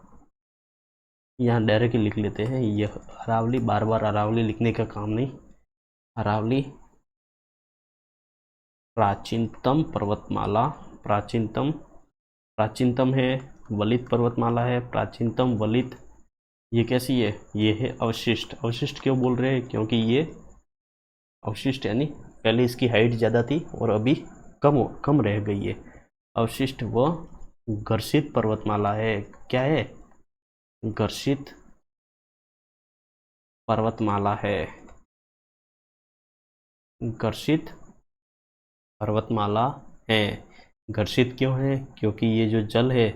यहाँ डायरेक्ट लिख लेते हैं, यह अरावली, बार बार अरावली लिखने का काम नहीं। अरावली प्राचीनतम पर्वतमाला, प्राचीनतम है, वलित पर्वतमाला है, प्राचीनतम वलित। ये कैसी है? ये है अवशिष्ट। अवशिष्ट क्यों बोल रहे हैं? क्योंकि ये अवशिष्ट यानी पहले इसकी हाइट ज़्यादा थी और अभी कम रह गई है। अवशिष्ट व घर्षित पर्वतमाला है। क्या है? घर्षित पर्वतमाला है। घर्षित पर्वतमाला है। घर्षित क्यों है? क्योंकि ये जो जल है,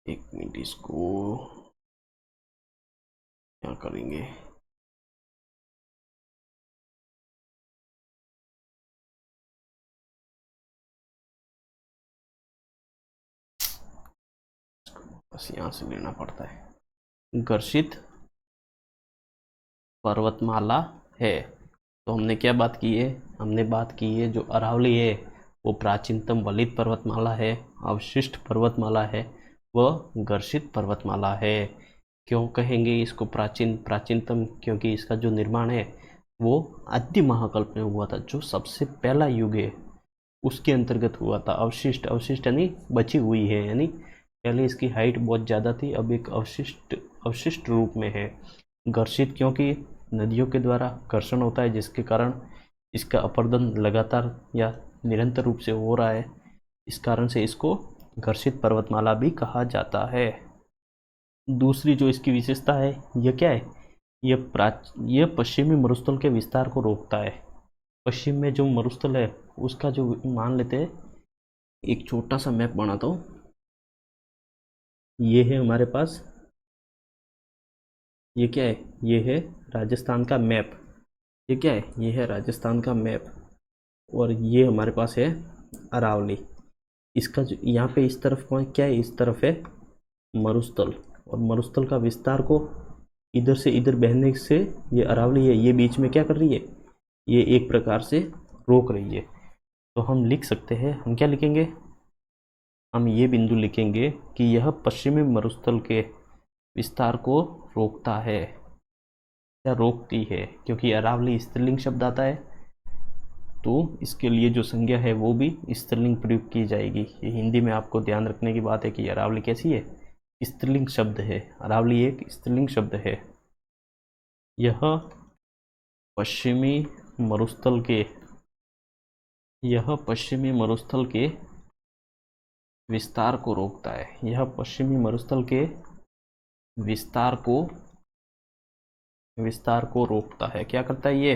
एक मिनट, इसको क्या करेंगे? बस यहाँ से लेना पड़ता है। घर्षित पर्वतमाला है। तो हमने क्या बात की है? हमने बात की है जो अरावली है वो प्राचीनतम वलित पर्वतमाला है, अवशिष्ट पर्वतमाला है, वह घर्षित पर्वतमाला है। क्यों कहेंगे इसको प्राचीनतम? क्योंकि इसका जो निर्माण है वो आदि महाकल्प में हुआ था, जो सबसे पहला युग है उसके अंतर्गत हुआ था। अवशिष्ट यानी बची हुई है, यानी पहले इसकी हाइट बहुत ज़्यादा थी, अब एक अवशिष्ट रूप में है। घर्षित क्योंकि नदियों के द्वारा घर्षण होता है, जिसके कारण इसका अपर्दन लगातार या निरंतर रूप से हो रहा है। इस कारण से इसको घर्षित पर्वतमाला भी कहा जाता है। दूसरी जो इसकी विशेषता है, यह क्या है? यह पश्चिमी मरुस्थल के विस्तार को रोकता है। पश्चिम में जो मरुस्थल है उसका जो, मान लेते हैं एक छोटा सा मैप बनाता हूँ। ये है हमारे पास, ये क्या है? ये है राजस्थान का मैप। ये क्या है? ये है राजस्थान का मैप। और ये हमारे पास है अरावली। इसका जो यहाँ पे इस तरफ कौन क्या है? इस तरफ है मरुस्थल। और मरुस्थल का विस्तार को इधर से इधर बहने से ये अरावली है, ये बीच में क्या कर रही है? ये एक प्रकार से रोक रही है। तो हम लिख सकते हैं, हम क्या लिखेंगे? हम ये बिंदु लिखेंगे कि यह पश्चिमी मरुस्थल के विस्तार को रोकता है या रोकती है। क्योंकि अरावली स्त्रीलिंग शब्द आता है, तो इसके लिए जो संज्ञा है वो भी स्त्रीलिंग प्रयोग की जाएगी। ये हिंदी में आपको ध्यान रखने की बात है कि अरावली कैसी है? स्त्रीलिंग शब्द है। अरावली एक स्त्रीलिंग शब्द है। यह पश्चिमी मरुस्थल के विस्तार को रोकता है। यह पश्चिमी मरुस्थल के विस्तार को विस्तार को रोकता है। क्या करता है ये?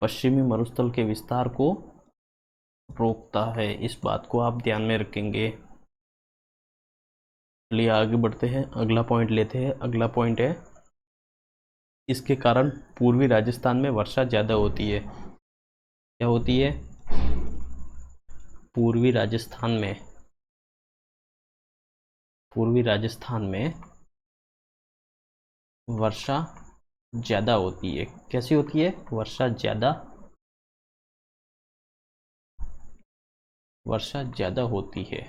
पश्चिमी मरुस्थल के विस्तार को रोकता है। इस बात को आप ध्यान में रखेंगे। चलिए आगे बढ़ते हैं, अगला पॉइंट लेते हैं। अगला पॉइंट है, इसके कारण पूर्वी राजस्थान में वर्षा ज़्यादा होती है। क्या होती है? पूर्वी राजस्थान में वर्षा ज़्यादा होती है। कैसी होती है? वर्षा ज़्यादा होती है।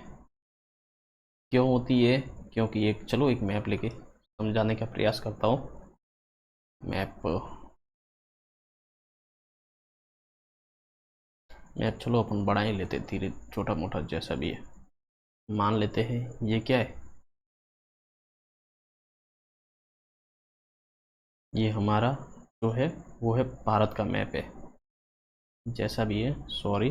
क्यों होती है? क्योंकि एक मैप लेके समझाने का प्रयास करता हूँ। मैप चलो अपन बड़ा ही लेते, धीरे छोटा मोटा जैसा भी है। मान लेते हैं ये क्या है? ये हमारा जो है वो है भारत का मैप है। जैसा भी है, सॉरी,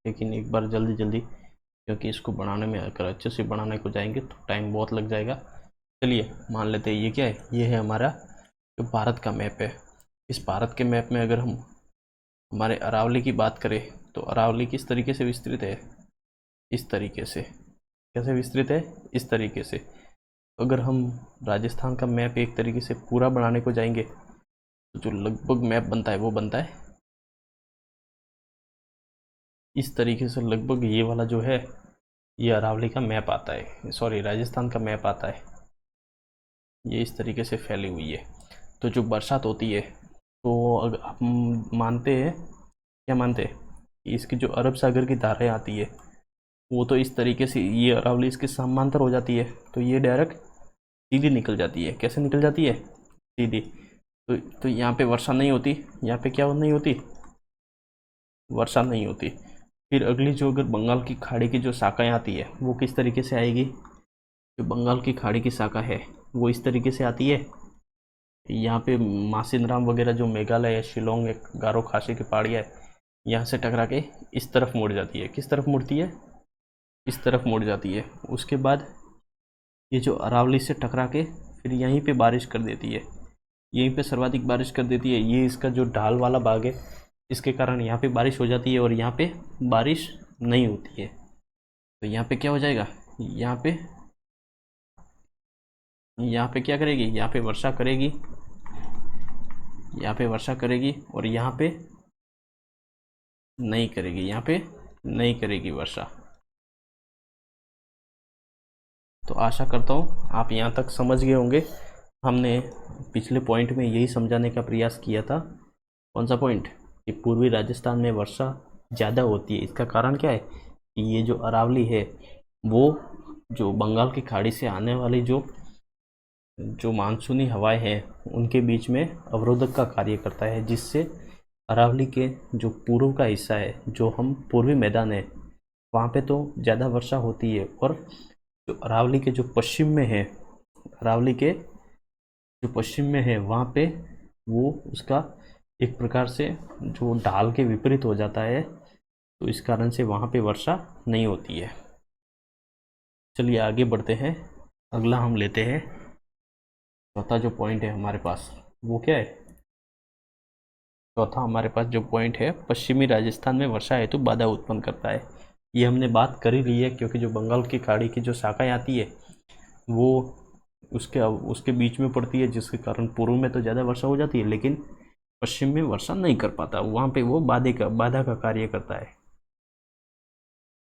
लेकिन एक बार जल्दी क्योंकि इसको बनाने में अगर अच्छे से बनाने को जाएंगे तो टाइम बहुत लग जाएगा। चलिए मान लेते हैं ये क्या है? ये है हमारा जो भारत का मैप है। इस भारत के मैप में अगर हम हमारे अरावली की बात करें तो अरावली किस तरीके से विस्तृत है? इस तरीके से। कैसे विस्तृत है? इस तरीके से। अगर हम राजस्थान का मैप एक तरीके से पूरा बनाने को जाएंगे तो जो लगभग मैप बनता है वो बनता है इस तरीके से। लगभग ये वाला जो है ये अरावली का मैप आता है, सॉरी राजस्थान का मैप आता है। ये इस तरीके से फैली हुई है। तो जो बरसात होती है तो अगर हम मानते हैं, क्या मानते हैं कि इसकी जो अरब सागर की धाराएं आती है वो तो इस तरीके से, ये अरावली इसके समांतर हो जाती है तो ये डायरेक्ट सीधी निकल जाती है। कैसे निकल जाती है? सीधी। तो यहाँ पे वर्षा नहीं होती। यहाँ पे क्या नहीं होती? वर्षा नहीं होती। फिर अगली जो अगर बंगाल की खाड़ी की जो शाखाएं आती है वो किस तरीके से आएगी? जो बंगाल की खाड़ी की शाखा है वो इस तरीके से आती है। यहाँ पे मासिनराम वगैरह जो मेघालय है, शिलोंग है, गारो खासी की पहाड़ियाँ है, यहाँ से टकरा के इस तरफ मुड़ जाती है। किस तरफ मुड़ती है? इस तरफ मुड़ जाती है। उसके बाद ये जो अरावली से टकरा के फिर यहीं पे बारिश कर देती है। यहीं पे सर्वाधिक बारिश कर देती है। ये इसका जो ढाल वाला भाग है इसके कारण यहाँ पे बारिश हो जाती है और यहाँ पे बारिश नहीं होती है। तो यहाँ पे क्या हो जाएगा? यहाँ पे क्या करेगी? यहाँ पे वर्षा करेगी। यहाँ पे वर्षा करेगी और यहाँ पे नहीं करेगी। यहाँ पे नहीं करेगी वर्षा। तो आशा करता हूँ आप यहाँ तक समझ गए होंगे। हमने पिछले पॉइंट में यही समझाने का प्रयास किया था। कौन सा पॉइंट? कि पूर्वी राजस्थान में वर्षा ज़्यादा होती है। इसका कारण क्या है? कि ये जो अरावली है वो जो बंगाल की खाड़ी से आने वाली जो मानसूनी हवाएं हैं उनके बीच में अवरोधक का कार्य करता है, जिससे अरावली के जो पूर्व का हिस्सा है, जो हम पूर्वी मैदान है, वहाँ पे तो ज़्यादा वर्षा होती है। और जो अरावली के जो पश्चिम में है, अरावली के जो पश्चिम में है वहाँ पे वो उसका एक प्रकार से जो ढाल के विपरीत हो जाता है, तो इस कारण से वहाँ पे वर्षा नहीं होती है। चलिए आगे बढ़ते हैं। अगला हम लेते हैं चौथा जो पॉइंट है हमारे पास, वो क्या है? चौथा हमारे पास जो पॉइंट है, पश्चिमी राजस्थान में वर्षा हेतु बाधा उत्पन्न करता है। ये हमने बात कर ही ली है, क्योंकि जो बंगाल की खाड़ी की जो शाखाएं आती है वो उसके बीच में पड़ती है, जिसके कारण पूर्व में तो ज़्यादा वर्षा हो जाती है लेकिन पश्चिम में वर्षा नहीं कर पाता। वहाँ पे वो बाधा का कार्य करता है।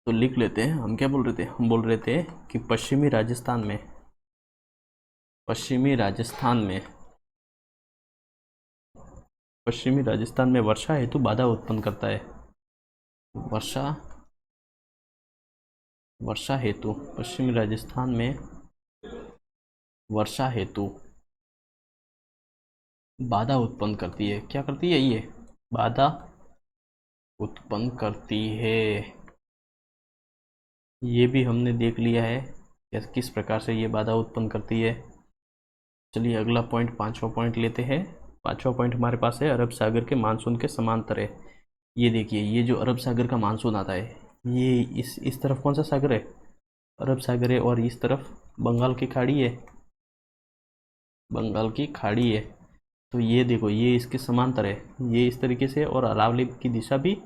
तो लिख लेते हैं। हम क्या बोल रहे थे? हम बोल रहे थे कि पश्चिमी राजस्थान में वर्षा हेतु बाधा उत्पन्न करता है। वर्षा हेतु पश्चिमी राजस्थान में वर्षा हेतु बाधा उत्पन्न करती है। क्या करती है? ये बाधा उत्पन्न करती है। ये भी हमने देख लिया है किस प्रकार से ये बाधा उत्पन्न करती है। चलिए अगला पॉइंट, पांचवा पॉइंट लेते हैं। पांचवा पॉइंट हमारे पास है अरब सागर के मानसून के समांतर है। ये देखिए, ये जो अरब सागर का मानसून आता है ये इस तरफ कौन सा सागर है? अरब सागर है। और इस तरफ बंगाल की खाड़ी है। तो ये देखो, ये इसके समांतर है, ये इस तरीके से, और अरावली की दिशा भी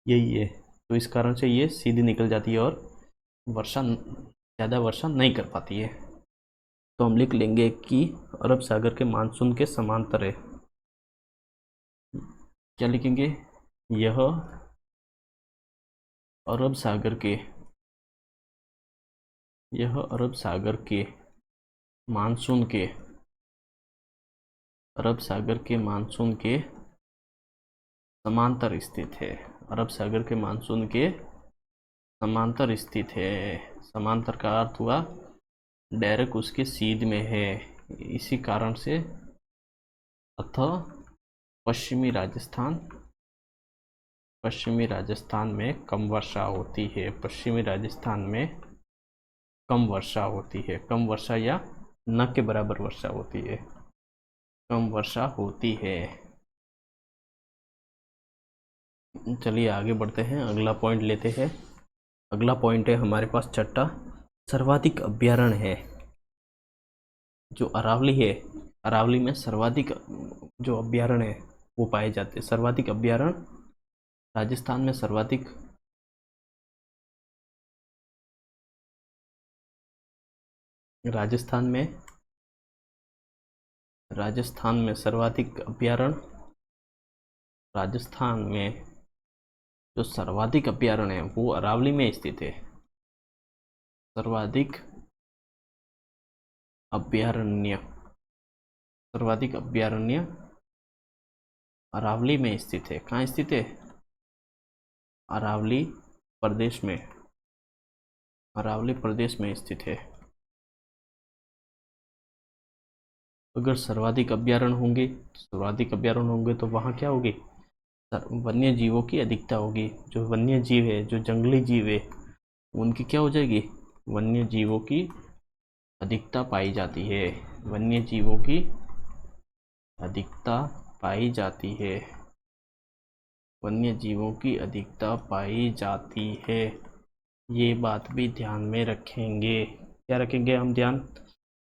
यही है, तो इस कारण से ये सीधी निकल जाती है और ज़्यादा वर्षा नहीं कर पाती है। तो हम लिख लेंगे कि अरब सागर के मानसून के समांतर है। क्या लिखेंगे? यह अरब सागर के मानसून के अरब सागर के मानसून के समांतर स्थित है। अरब सागर के मानसून के समांतर स्थित है। समांतर का अर्थ हुआ डायरेक्ट उसके सीध में है, इसी कारण से अतः पश्चिमी राजस्थान में कम वर्षा होती है। पश्चिमी राजस्थान में कम वर्षा होती है। कम वर्षा या न के बराबर वर्षा होती है। कम वर्षा होती है। चलिए आगे बढ़ते हैं, अगला पॉइंट लेते हैं। अगला पॉइंट है हमारे पास छठा, सर्वाधिक अभ्यारण्य है। जो अरावली है, अरावली में सर्वाधिक जो अभ्यारण्य है वो पाए जाते हैं। सर्वाधिक अभ्यारण्य राजस्थान में सर्वाधिक सर्वाधिक अभ्यारण्य, राजस्थान में जो सर्वाधिक अभ्यारण्य है वो अरावली में स्थित है। सर्वाधिक अभ्यारण्य अरावली में स्थित है। कहाँ स्थित है? अरावली प्रदेश में स्थित है। अगर सर्वाधिक अभ्यारण्य होंगे तो वहाँ क्या होगी? वन्य जीवों की अधिकता होगी। जो वन्य जीव है, जो जंगली जीव है, उनकी क्या हो जाएगी? वन्य जीवों की अधिकता पाई जाती है। वन्य जीवों की अधिकता पाई जाती है। वन्य जीवों की अधिकता पाई जाती है। ये बात भी ध्यान में रखेंगे। क्या रखेंगे हम ध्यान?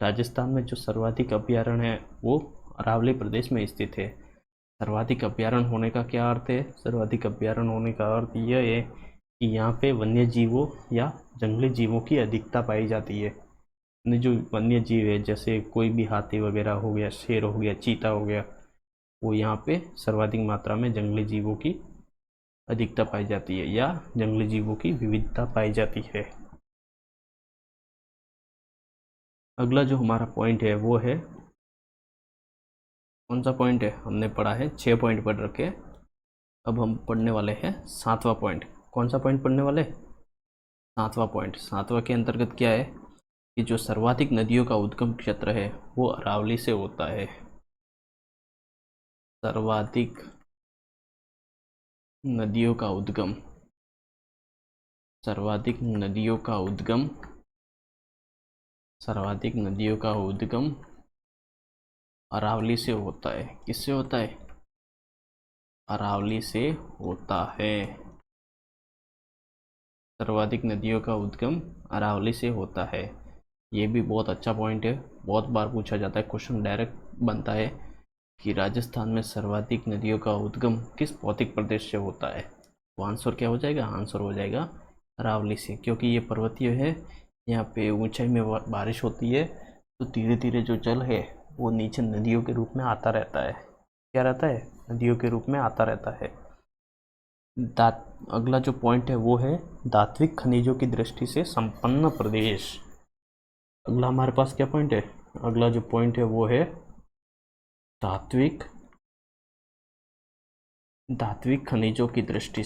राजस्थान में जो सर्वाधिक अभ्यारण्य है वो अरावली प्रदेश में स्थित है। सर्वाधिक अभ्यारण्य होने का क्या अर्थ है? सर्वाधिक अभ्यारण्य होने का अर्थ यह है कि यहाँ पे वन्य जीवों या जंगली जीवों की अधिकता पाई जाती है। जो वन्य जीव है, जैसे कोई भी हाथी वगैरह हो गया, शेर हो गया, चीता हो गया, वो यहाँ पे सर्वाधिक मात्रा में जंगली जीवों की अधिकता पाई जाती है या जंगली जीवों की विविधता पाई जाती है। अगला जो हमारा पॉइंट है वो है, कौन सा पॉइंट है? हमने पढ़ा है 6 पॉइंट पढ़ रखे। अब हम पढ़ने वाले हैं 7वां पॉइंट। कौन सा पॉइंट पढ़ने वाले? 7वां पॉइंट। 7वां के अंतर्गत क्या है कि जो सर्वाधिक नदियों का उद्गम क्षेत्र है वो अरावली से होता है। सर्वाधिक नदियों का उद्गम अरावली से होता है। किससे होता है? अरावली से होता है। सर्वाधिक नदियों का उद्गम अरावली से होता है। ये भी बहुत अच्छा पॉइंट है, बहुत बार पूछा जाता है, क्वेश्चन डायरेक्ट बनता है कि राजस्थान में सर्वाधिक नदियों का उद्गम किस भौतिक प्रदेश से होता है। तो आंसर क्या हो जाएगा? आंसर हो जाएगा अरावली से, क्योंकि ये पर्वतीय है, यहाँ पे ऊंचाई में बारिश होती है, तो धीरे धीरे जो जल है वो नीचे नदियों के रूप में आता रहता है। क्या रहता है? नदियों के रूप में आता रहता है। अगला जो पॉइंट है वो है धात्विक खनिजों की दृष्टि से संपन्न प्रदेश। अगला हमारे पास क्या पॉइंट है? अगला जो पॉइंट है वो है धात्विक खनिजों की दृष्टि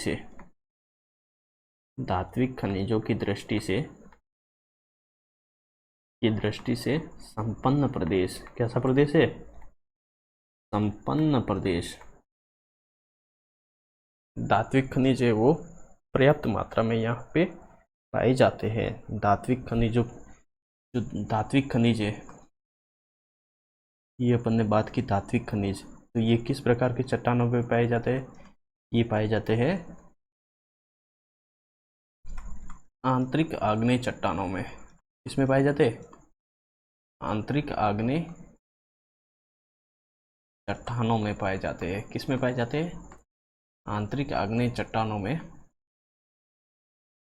से संपन्न प्रदेश। कैसा प्रदेश है? संपन्न प्रदेश। धात्विक खनिज है वो पर्याप्त मात्रा में यहाँ पे पाए जाते हैं। धात्विक खनिज है, ये अपन ने बात की धात्विक खनिज, तो ये किस प्रकार के चट्टानों पे पाए जाते हैं? ये पाए जाते हैं आंतरिक आग्नेय चट्टानों में। इसमें पाए जाते हैं आंतरिक आग्नेय चट्टानों में पाए जाते हैं। किस में पाए जाते हैं? आंतरिक आग्नेय चट्टानों में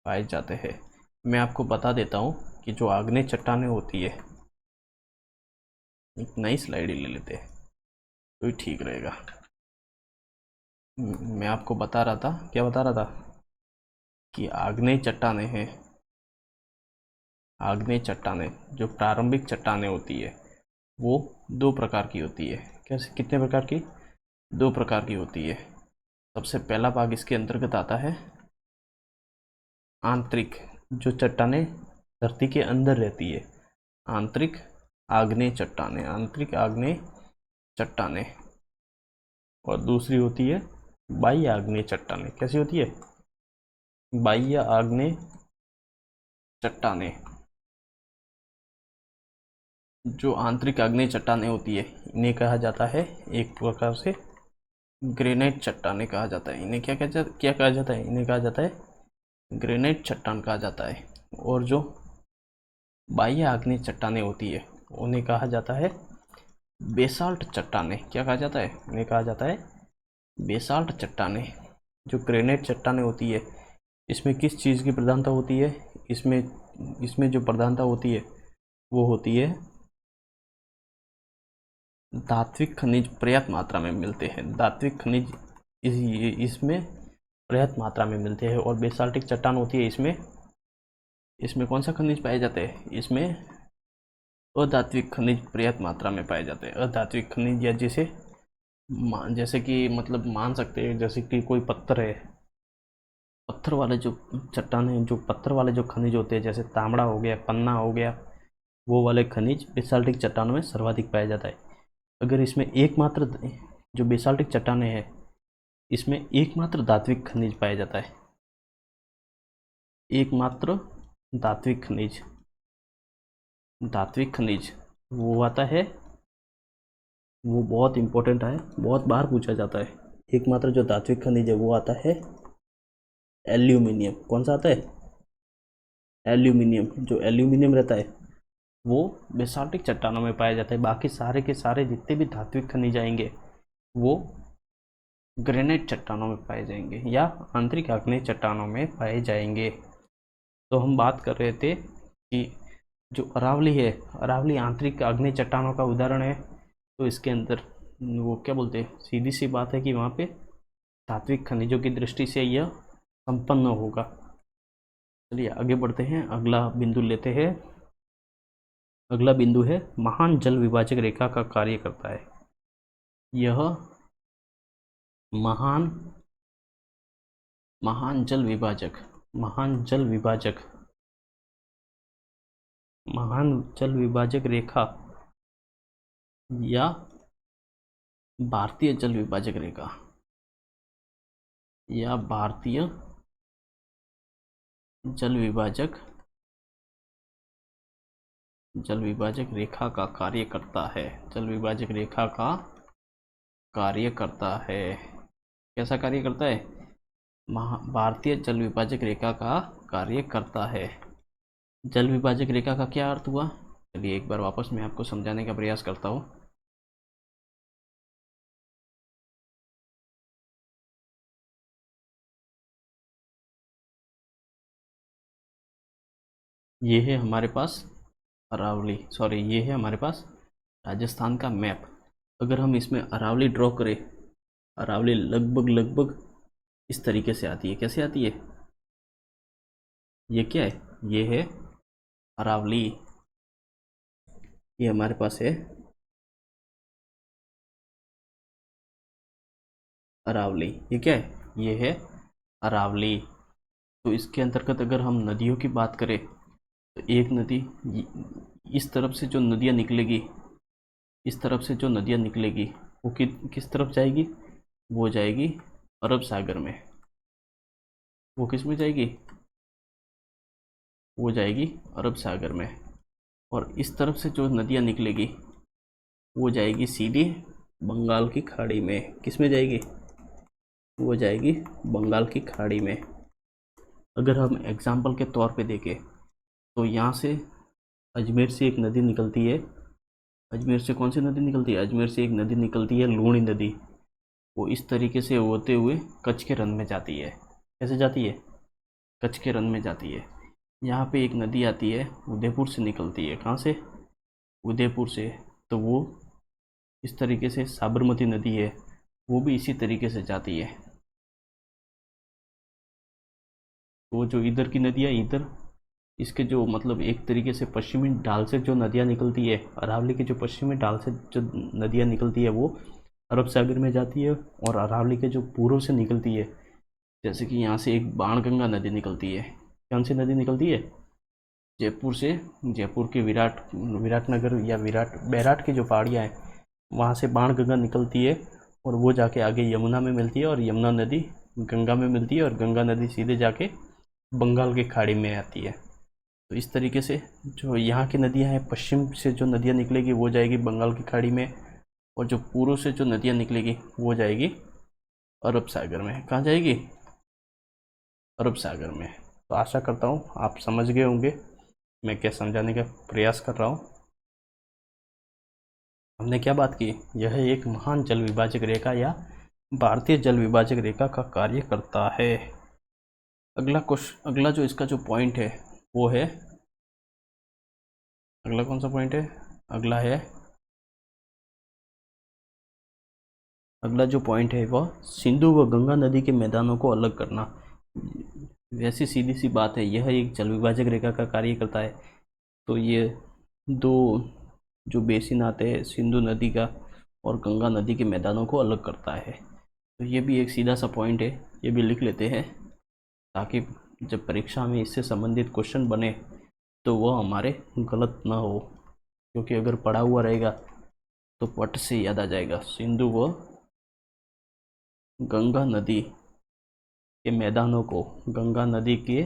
पाए जाते हैं। मैं आपको बता देता हूँ कि जो आग्नेय चट्टानें होती है, एक नई स्लाइड ले लेते हैं तो ठीक रहेगा। मैं आपको बता रहा था, क्या बता रहा था, कि आग्नेय चट्टानें हैं, आग्नेय चट्टानें जो प्रारंभिक चट्टानें होती है वो दो प्रकार की होती है। कैसे, कितने प्रकार की? दो प्रकार की होती है। सबसे पहला भाग इसके अंतर्गत आता है आंतरिक, जो चट्टानें धरती के अंदर रहती है, आंतरिक आग्नेय चट्टानें, आंतरिक आग्नेय चट्टानें। और दूसरी होती है बाह्य आग्नेय चट्टानें। कैसी होती है? बाह्य आग्नेय चट्टानें। जो आंतरिक आग्नेय चट्टानें होती है इन्हें कहा जाता है एक प्रकार से ग्रेनाइट चट्टानें कहा जाता है। इन्हें क्या कहा जाता है? इन्हें कहा जाता है ग्रेनाइट चट्टान कहा जाता है। और जो बाह्य आग्नेय चट्टानें होती है उन्हें कहा जाता है बेसाल्ट चट्टानें। क्या कहा जाता है? इन्हें कहा जाता है बेसाल्ट चट्टानें। जो ग्रेनाइट चट्टानें होती है इसमें किस चीज़ की प्रधानता होती है? इसमें जो प्रधानता होती है वो होती है धात्विक खनिज पर्याप्त मात्रा में मिलते हैं। धात्विक खनिज इसमें पर्याप्त मात्रा में मिलते हैं। और बेसाल्टिक चट्टान होती है, इसमें कौन सा खनिज पाए जाते हैं? इसमें अधात्विक खनिज पर्याप्त मात्रा में पाए जाते हैं। अधात्विक खनिज, या जैसे कि मतलब मान सकते हैं जैसे कि कोई पत्थर है, पत्थर वाले जो चट्टान है, जो पत्थर वाले जो खनिज होते हैं, जैसे तांबड़ा हो गया, पन्ना हो गया, वो वाले खनिज बेसाल्टिक चट्टानों में सर्वाधिक पाया जाता है। अगर इसमें एकमात्र जो बेसाल्टिक चट्टानें हैं इसमें एकमात्र धात्विक खनिज पाया जाता है, एकमात्र धात्विक खनिज। धात्विक खनिज वो आता है, वो बहुत इंपॉर्टेंट है, बहुत बार पूछा जाता है। एकमात्र जो धात्विक खनिज है वो आता है एल्यूमिनियम। कौन सा आता है? एल्यूमिनियम। जो एल्यूमिनियम रहता है वो बेसाल्टिक चट्टानों में पाया जाता है। बाकी सारे के सारे जितने भी धात्विक खनिज आएंगे वो ग्रेनाइट चट्टानों में पाए जाएंगे या आंतरिक आग्नेय चट्टानों में पाए जाएंगे। तो हम बात कर रहे थे कि जो अरावली है, अरावली आंतरिक आग्नेय चट्टानों का उदाहरण है। तो इसके अंदर वो क्या बोलते हैं, सीधी सी बात है कि वहाँ पे धात्विक खनिजों की दृष्टि से यह संपन्न होगा। चलिए आगे बढ़ते हैं, अगला बिंदु लेते हैं। अगला बिंदु है महान जल विभाजक रेखा का कार्य करता है। यह महान जल विभाजक, महान जल विभाजक रेखा या भारतीय जल विभाजक रेखा या भारतीय जल विभाजक रेखा का कार्य करता है। जल विभाजक रेखा का कार्य करता है। कैसा कार्य करता है? भारतीय जल विभाजक रेखा का कार्य करता है। जल विभाजक रेखा का क्या अर्थ हुआ? चलिए एक बार वापस मैं आपको समझाने का प्रयास करता हूँ। ये है हमारे पास अरावली, सॉरी ये है हमारे पास राजस्थान का मैप। अगर हम इसमें अरावली ड्रॉ करें, अरावली लगभग इस तरीके से आती है। कैसे आती है? ये क्या है? ये है अरावली। ये हमारे पास है अरावली। ये क्या है? ये है अरावली। तो इसके अंतर्गत अगर हम नदियों की बात करें तो एक नदी इस तरफ से जो नदियाँ निकलेगी, इस तरफ से जो नदियाँ निकलेगी वो किस तरफ जाएगी? वो जाएगी अरब सागर में। वो किस में जाएगी? वो जाएगी अरब सागर में। और इस तरफ से जो नदियाँ निकलेगी वो जाएगी सीधी बंगाल की खाड़ी में। किस में जाएगी? वो जाएगी बंगाल की खाड़ी में। अगर हम एग्जाम्पल के तौर पे देखें तो यहाँ से अजमेर से एक नदी निकलती है अजमेर से कौन सी नदी निकलती है? अजमेर से एक नदी निकलती है, लूणी नदी। वो इस तरीके से होते हुए कच्छ के रन में जाती है। कैसे जाती है? कच्छ के रन में जाती है। यहाँ पे एक नदी आती है, उदयपुर से निकलती है। कहाँ से? उदयपुर से। तो वो इस तरीके से साबरमती नदी है, वो भी इसी तरीके से जाती है। वो जो इधर की नदियाँ, इधर इसके जो मतलब एक तरीके से पश्चिमी ढाल से जो नदियाँ निकलती है, अरावली के जो पश्चिमी ढाल से जो नदियाँ निकलती है वो अरब सागर में जाती है। और अरावली के जो पूर्व से निकलती है, जैसे कि यहाँ से एक बाणगंगा नदी निकलती है। कौन सी नदी निकलती है? जयपुर से। जयपुर के विराटनगर या बैराट की जो पहाड़ियाँ हैं, वहाँ से बाणगंगा निकलती है और वो जाके आगे यमुना में मिलती है, और यमुना नदी गंगा में मिलती है, और गंगा नदी सीधे जाके बंगाल की खाड़ी में आती है। तो इस तरीके से जो यहाँ की नदियाँ हैं, पश्चिम से जो नदियाँ निकलेगी वो जाएगी बंगाल की खाड़ी में, और जो पूर्व से जो नदियाँ निकलेगी वो जाएगी अरब सागर में। कहाँ जाएगी? अरब सागर में। तो आशा करता हूँ आप समझ गए होंगे मैं क्या समझाने का प्रयास कर रहा हूँ। हमने क्या बात की? यह एक महान जल विभाजक रेखा या भारतीय जल विभाजक रेखा का कार्य करता है। अगला जो इसका जो पॉइंट है वो है, अगला कौन सा पॉइंट है? अगला जो पॉइंट है वह सिंधु व गंगा नदी के मैदानों को अलग करना। वैसी सीधी सी बात है, यह एक जल विभाजक रेखा का कार्य करता है। तो ये दो जो बेसिन आते हैं, सिंधु नदी का और गंगा नदी के मैदानों को अलग करता है। तो ये भी एक सीधा सा पॉइंट है, ये भी लिख लेते हैं ताकि जब परीक्षा में इससे संबंधित क्वेश्चन बने तो वह हमारे गलत ना हो, क्योंकि अगर पढ़ा हुआ रहेगा तो पट से याद आ जाएगा। सिंधु व गंगा नदी के मैदानों को, गंगा नदी के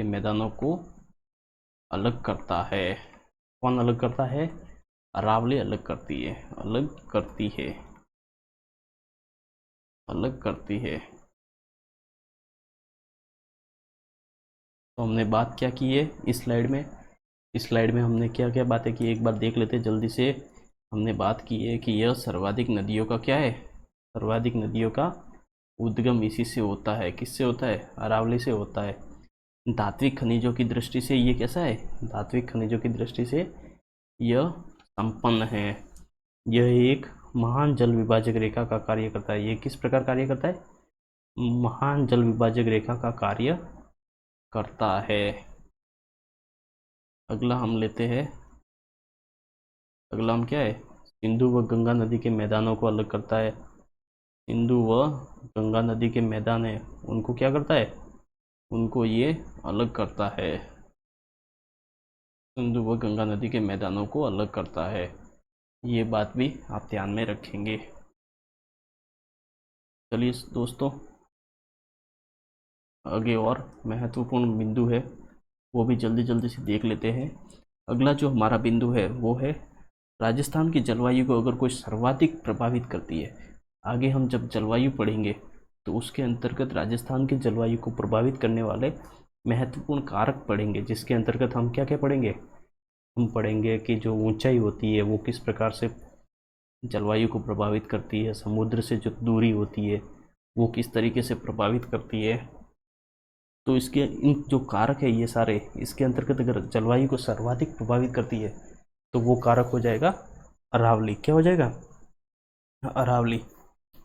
मैदानों को अलग करता है। कौन अलग करता है? अरावली अलग करती है। तो हमने बात क्या की है इस स्लाइड में हमने क्या क्या बातें की, एक बार देख लेते जल्दी से। हमने बात की है कि यह सर्वाधिक नदियों का क्या है? सर्वाधिक नदियों का उद्गम इसी से होता है। किससे होता है? अरावली से होता है। धात्विक खनिजों की दृष्टि से ये कैसा है? धात्विक खनिजों की दृष्टि से यह संपन्न है। यह एक महान जल विभाजक रेखा का कार्य करता है। ये किस प्रकार कार्य करता है? महान जल विभाजक रेखा का कार्य करता है। अगला हम क्या है? सिंधु व गंगा नदी के मैदानों को अलग करता है। सिंधु व गंगा नदी के मैदान है, उनको क्या करता है? उनको ये अलग करता है। सिंधु व गंगा नदी के मैदानों को अलग करता है। ये बात भी आप ध्यान में रखेंगे। चलिए दोस्तों, आगे और महत्वपूर्ण बिंदु है वो भी जल्दी से देख लेते हैं। अगला जो हमारा बिंदु है वो है राजस्थान की जलवायु को अगर कोई सर्वाधिक प्रभावित करती है। आगे हम जब जलवायु पढ़ेंगे तो उसके अंतर्गत राजस्थान की जलवायु को प्रभावित करने वाले महत्वपूर्ण कारक पढ़ेंगे, जिसके अंतर्गत हम क्या क्या पढ़ेंगे? हम पढ़ेंगे कि जो ऊंचाई होती है वो किस प्रकार से जलवायु को प्रभावित करती है, समुद्र से जो दूरी होती है वो किस तरीके से प्रभावित करती है। तो इसके इन जो कारक है ये सारे, इसके अंतर्गत अगर जलवायु को सर्वाधिक प्रभावित करती है तो वो कारक हो जाएगा अरावली। क्या हो जाएगा? अरावली।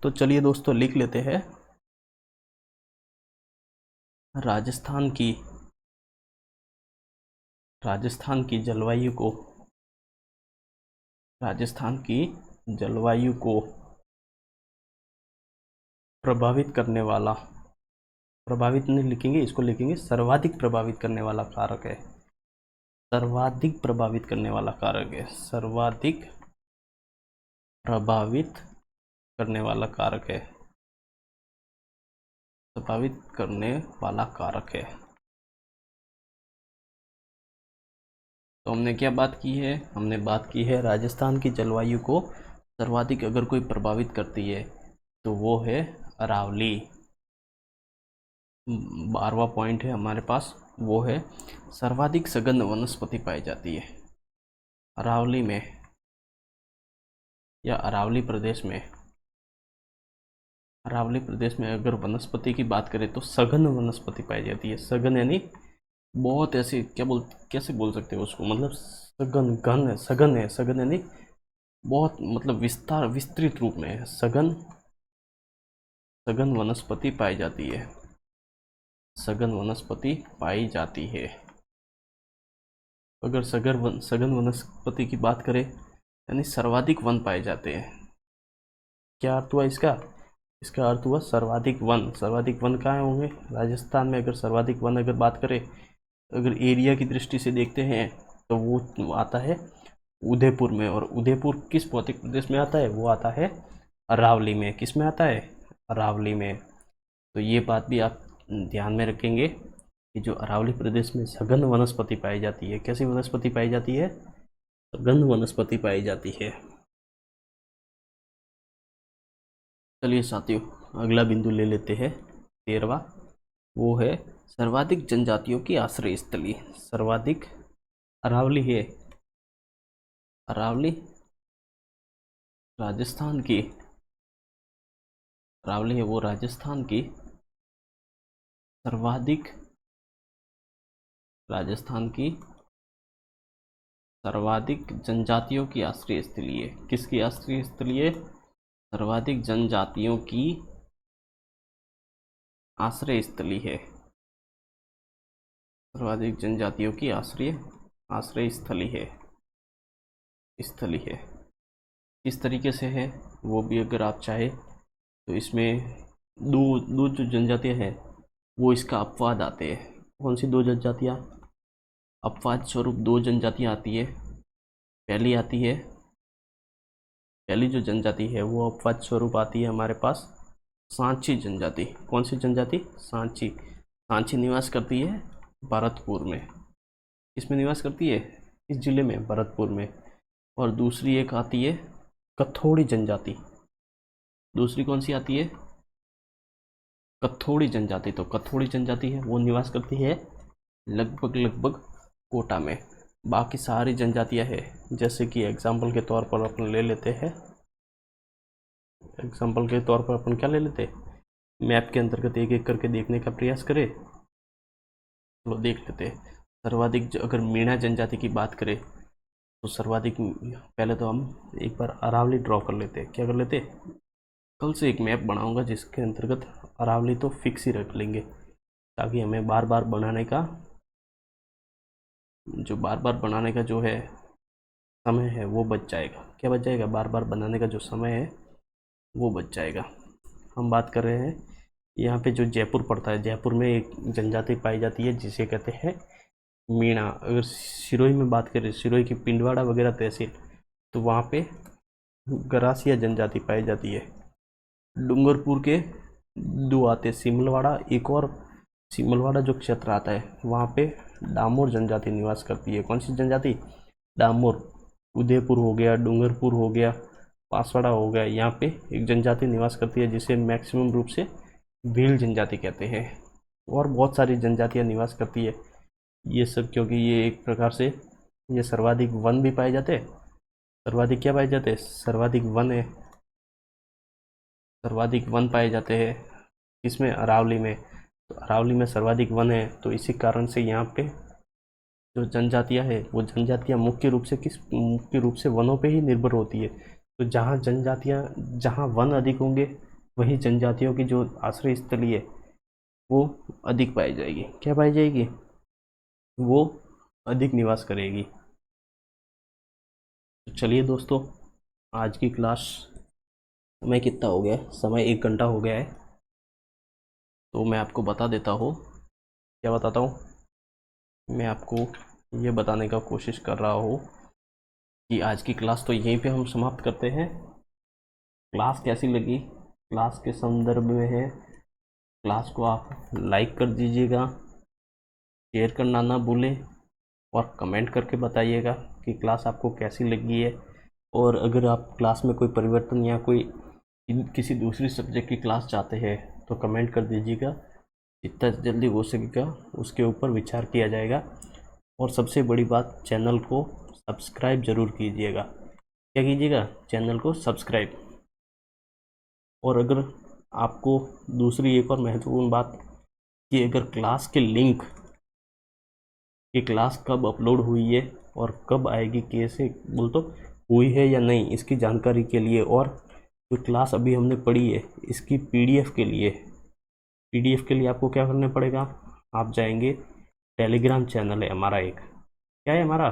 तो चलिए दोस्तों लिख लेते हैं, राजस्थान की जलवायु को प्रभावित करने वाला, प्रभावित नहीं लिखेंगे, इसको लिखेंगे सर्वाधिक प्रभावित करने वाला कारक है। सर्वाधिक प्रभावित करने वाला कारक है। सर्वाधिक प्रभावित करने वाला कारक है। प्रभावित करने वाला कारक है। तो हमने क्या बात की है? हमने बात की है राजस्थान की जलवायु को सर्वाधिक अगर कोई प्रभावित करती है तो वो है अरावली। 12वां पॉइंट है हमारे पास, वो है सर्वाधिक सघन वनस्पति पाई जाती है अरावली में या अरावली प्रदेश में। अरावली प्रदेश में अगर वनस्पति की बात करें तो सघन वनस्पति पाई जाती है। सघन यानी बहुत ऐसे कैसे बोल सकते हो उसको, मतलब सघन घन है, सघन है, सघन यानी बहुत, मतलब विस्तृत रूप में है। सघन वनस्पति पाई जाती है, सघन वनस्पति पाई जाती है। अगर सघन वनस्पति की बात करें यानी सर्वाधिक वन पाए जाते हैं। क्या अर्थ हुआ इसका? इसका अर्थ हुआ सर्वाधिक वन। सर्वाधिक वन कहाँ होंगे? राजस्थान में। अगर सर्वाधिक वन अगर बात करें, अगर एरिया की दृष्टि से देखते हैं तो वो आता है उदयपुर में। और उदयपुर किस भौतिक प्रदेश में आता है? वो आता है अरावली में। किस में आता है? अरावली में। तो ये बात भी आप ध्यान में रखेंगे कि जो अरावली प्रदेश में सघन वनस्पति पाई जाती है। कैसी वनस्पति पाई जाती है? सघन वनस्पति पाई जाती है। चलिए साथियों, अगला बिंदु ले लेते हैं 13वां, वो है सर्वाधिक जनजातियों की आश्रय स्थली। सर्वाधिक, अरावली है, अरावली राजस्थान की, अरावली है वो राजस्थान की सर्वाधिक, राजस्थान की सर्वाधिक जनजातियों की आश्रय स्थली है। किसकी आश्रय स्थली है? सर्वाधिक जनजातियों की आश्रय स्थली है। सर्वाधिक जनजातियों की आश्रय स्थली है, स्थली है। किस तरीके से है वो भी अगर आप चाहे तो इसमें दो जो जनजातियां हैं वो इसका अपवाद आते हैं। कौन सी दो जनजातियां? अपवाद स्वरूप दो जनजातियां आती है। पहली आती है, पहली जो जनजाति है वो अपवाद स्वरूप आती है हमारे पास सांची जनजाति। कौन सी जनजाति? सांची। सांची निवास करती है भरतपुर में। किसमें निवास करती है? इस जिले में, भरतपुर में। और दूसरी एक आती है कथोड़ी जनजाति। दूसरी कौन सी आती है? कथोड़ी जनजाति। तो कथोड़ी जनजाति है वो निवास करती है लगभग कोटा में। बाकी सारी जनजातियां हैं, जैसे कि एग्जाम्पल के तौर पर अपन ले लेते हैं, एग्जाम्पल के तौर पर अपन क्या ले लेते हैं, मैप के अंतर्गत एक एक करके देखने का प्रयास करें। चलो देख लेते हैं। सर्वाधिक अगर मीणा जनजाति की बात करें तो सर्वाधिक, पहले तो हम एक बार अरावली ड्रॉ कर लेते हैं। क्या कर लेते हैं? कल से एक मैप बनाऊंगा जिसके अंतर्गत अरावली तो फिक्स ही रख लेंगे, ताकि हमें बार बार बनाने का जो है समय है वो बच जाएगा। क्या बच जाएगा? बार बार बनाने का जो समय है वो बच जाएगा। हम बात कर रहे हैं यहाँ पे जो जयपुर पड़ता है, जयपुर में एक जनजाति पाई जाती है जिसे कहते हैं मीणा। अगर सिरोही में बात करें, सिरोही की पिंडवाड़ा वगैरह तहसील, तो वहाँ पे गरासिया जनजाति पाई जाती है। डूंगरपुर के दो आते, सिमलवाड़ा एक, और सिमलवाड़ा जो क्षेत्र आता है वहाँ पे डामोर जनजाति निवास करती है। कौन सी जनजाति? डामोर। उदयपुर हो गया, डूंगरपुर हो गया, पासवाड़ा हो गया, यहाँ पे एक जनजाति निवास करती है जिसे मैक्सिमम रूप से भील जनजाति कहते हैं। और बहुत सारी जनजातियाँ निवास करती है। ये सब क्योंकि ये एक प्रकार से ये सर्वाधिक वन भी पाए जाते हैं। सर्वाधिक क्या पाए जाते हैं? सर्वाधिक वन है, सर्वाधिक वन पाए जाते हैं। इसमें अरावली में, तो अरावली में सर्वाधिक वन है। तो इसी कारण से यहाँ पे जो जनजातियाँ है वो जनजातियाँ मुख्य रूप से वनों पे ही निर्भर होती है। तो जहाँ वन अधिक होंगे वही जनजातियों की जो आश्रय स्थली है वो अधिक पाई जाएगी। क्या पाई जाएगी? वो अधिक निवास करेगी। तो चलिए दोस्तों, आज की क्लास, समय कितना हो गया? समय 1 घंटा हो गया है। तो मैं आपको बता देता हूँ, क्या बताता हूँ, मैं आपको ये बताने का कोशिश कर रहा हूँ कि आज की क्लास तो यहीं पे हम समाप्त करते हैं। क्लास कैसी लगी? क्लास के संदर्भ में है, क्लास को आप लाइक कर दीजिएगा, शेयर करना ना भूलें और कमेंट करके बताइएगा कि क्लास आपको कैसी लगी है। और अगर आप क्लास में कोई परिवर्तन या कोई किसी दूसरी सब्जेक्ट की क्लास चाहते हैं तो कमेंट कर दीजिएगा। जितना जल्दी हो सकेगा उसके ऊपर विचार किया जाएगा। और सबसे बड़ी बात, चैनल को सब्सक्राइब ज़रूर कीजिएगा। क्या कीजिएगा? चैनल को सब्सक्राइब। और अगर आपको दूसरी एक और महत्वपूर्ण बात कि अगर क्लास के लिंक, ये क्लास कब अपलोड हुई है और कब आएगी, कैसे बोल तो हुई है या नहीं, इसकी जानकारी के लिए, और जो क्लास अभी हमने पढ़ी है इसकी पीडीएफ के लिए आपको क्या करना पड़ेगा? आप जाएंगे, टेलीग्राम चैनल है हमारा एक, क्या है हमारा?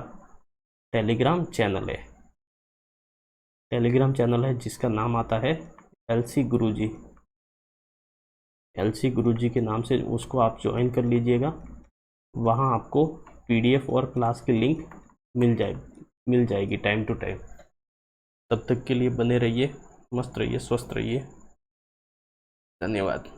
टेलीग्राम चैनल है जिसका नाम आता है एलसी गुरुजी के नाम से, उसको आप ज्वाइन कर लीजिएगा। वहाँ आपको पीडीएफ और क्लास की लिंक मिल जाएगी टाइम टू टाइम। तब तक के लिए बने रहिए, मस्त रहिए, स्वस्थ रहिए। धन्यवाद।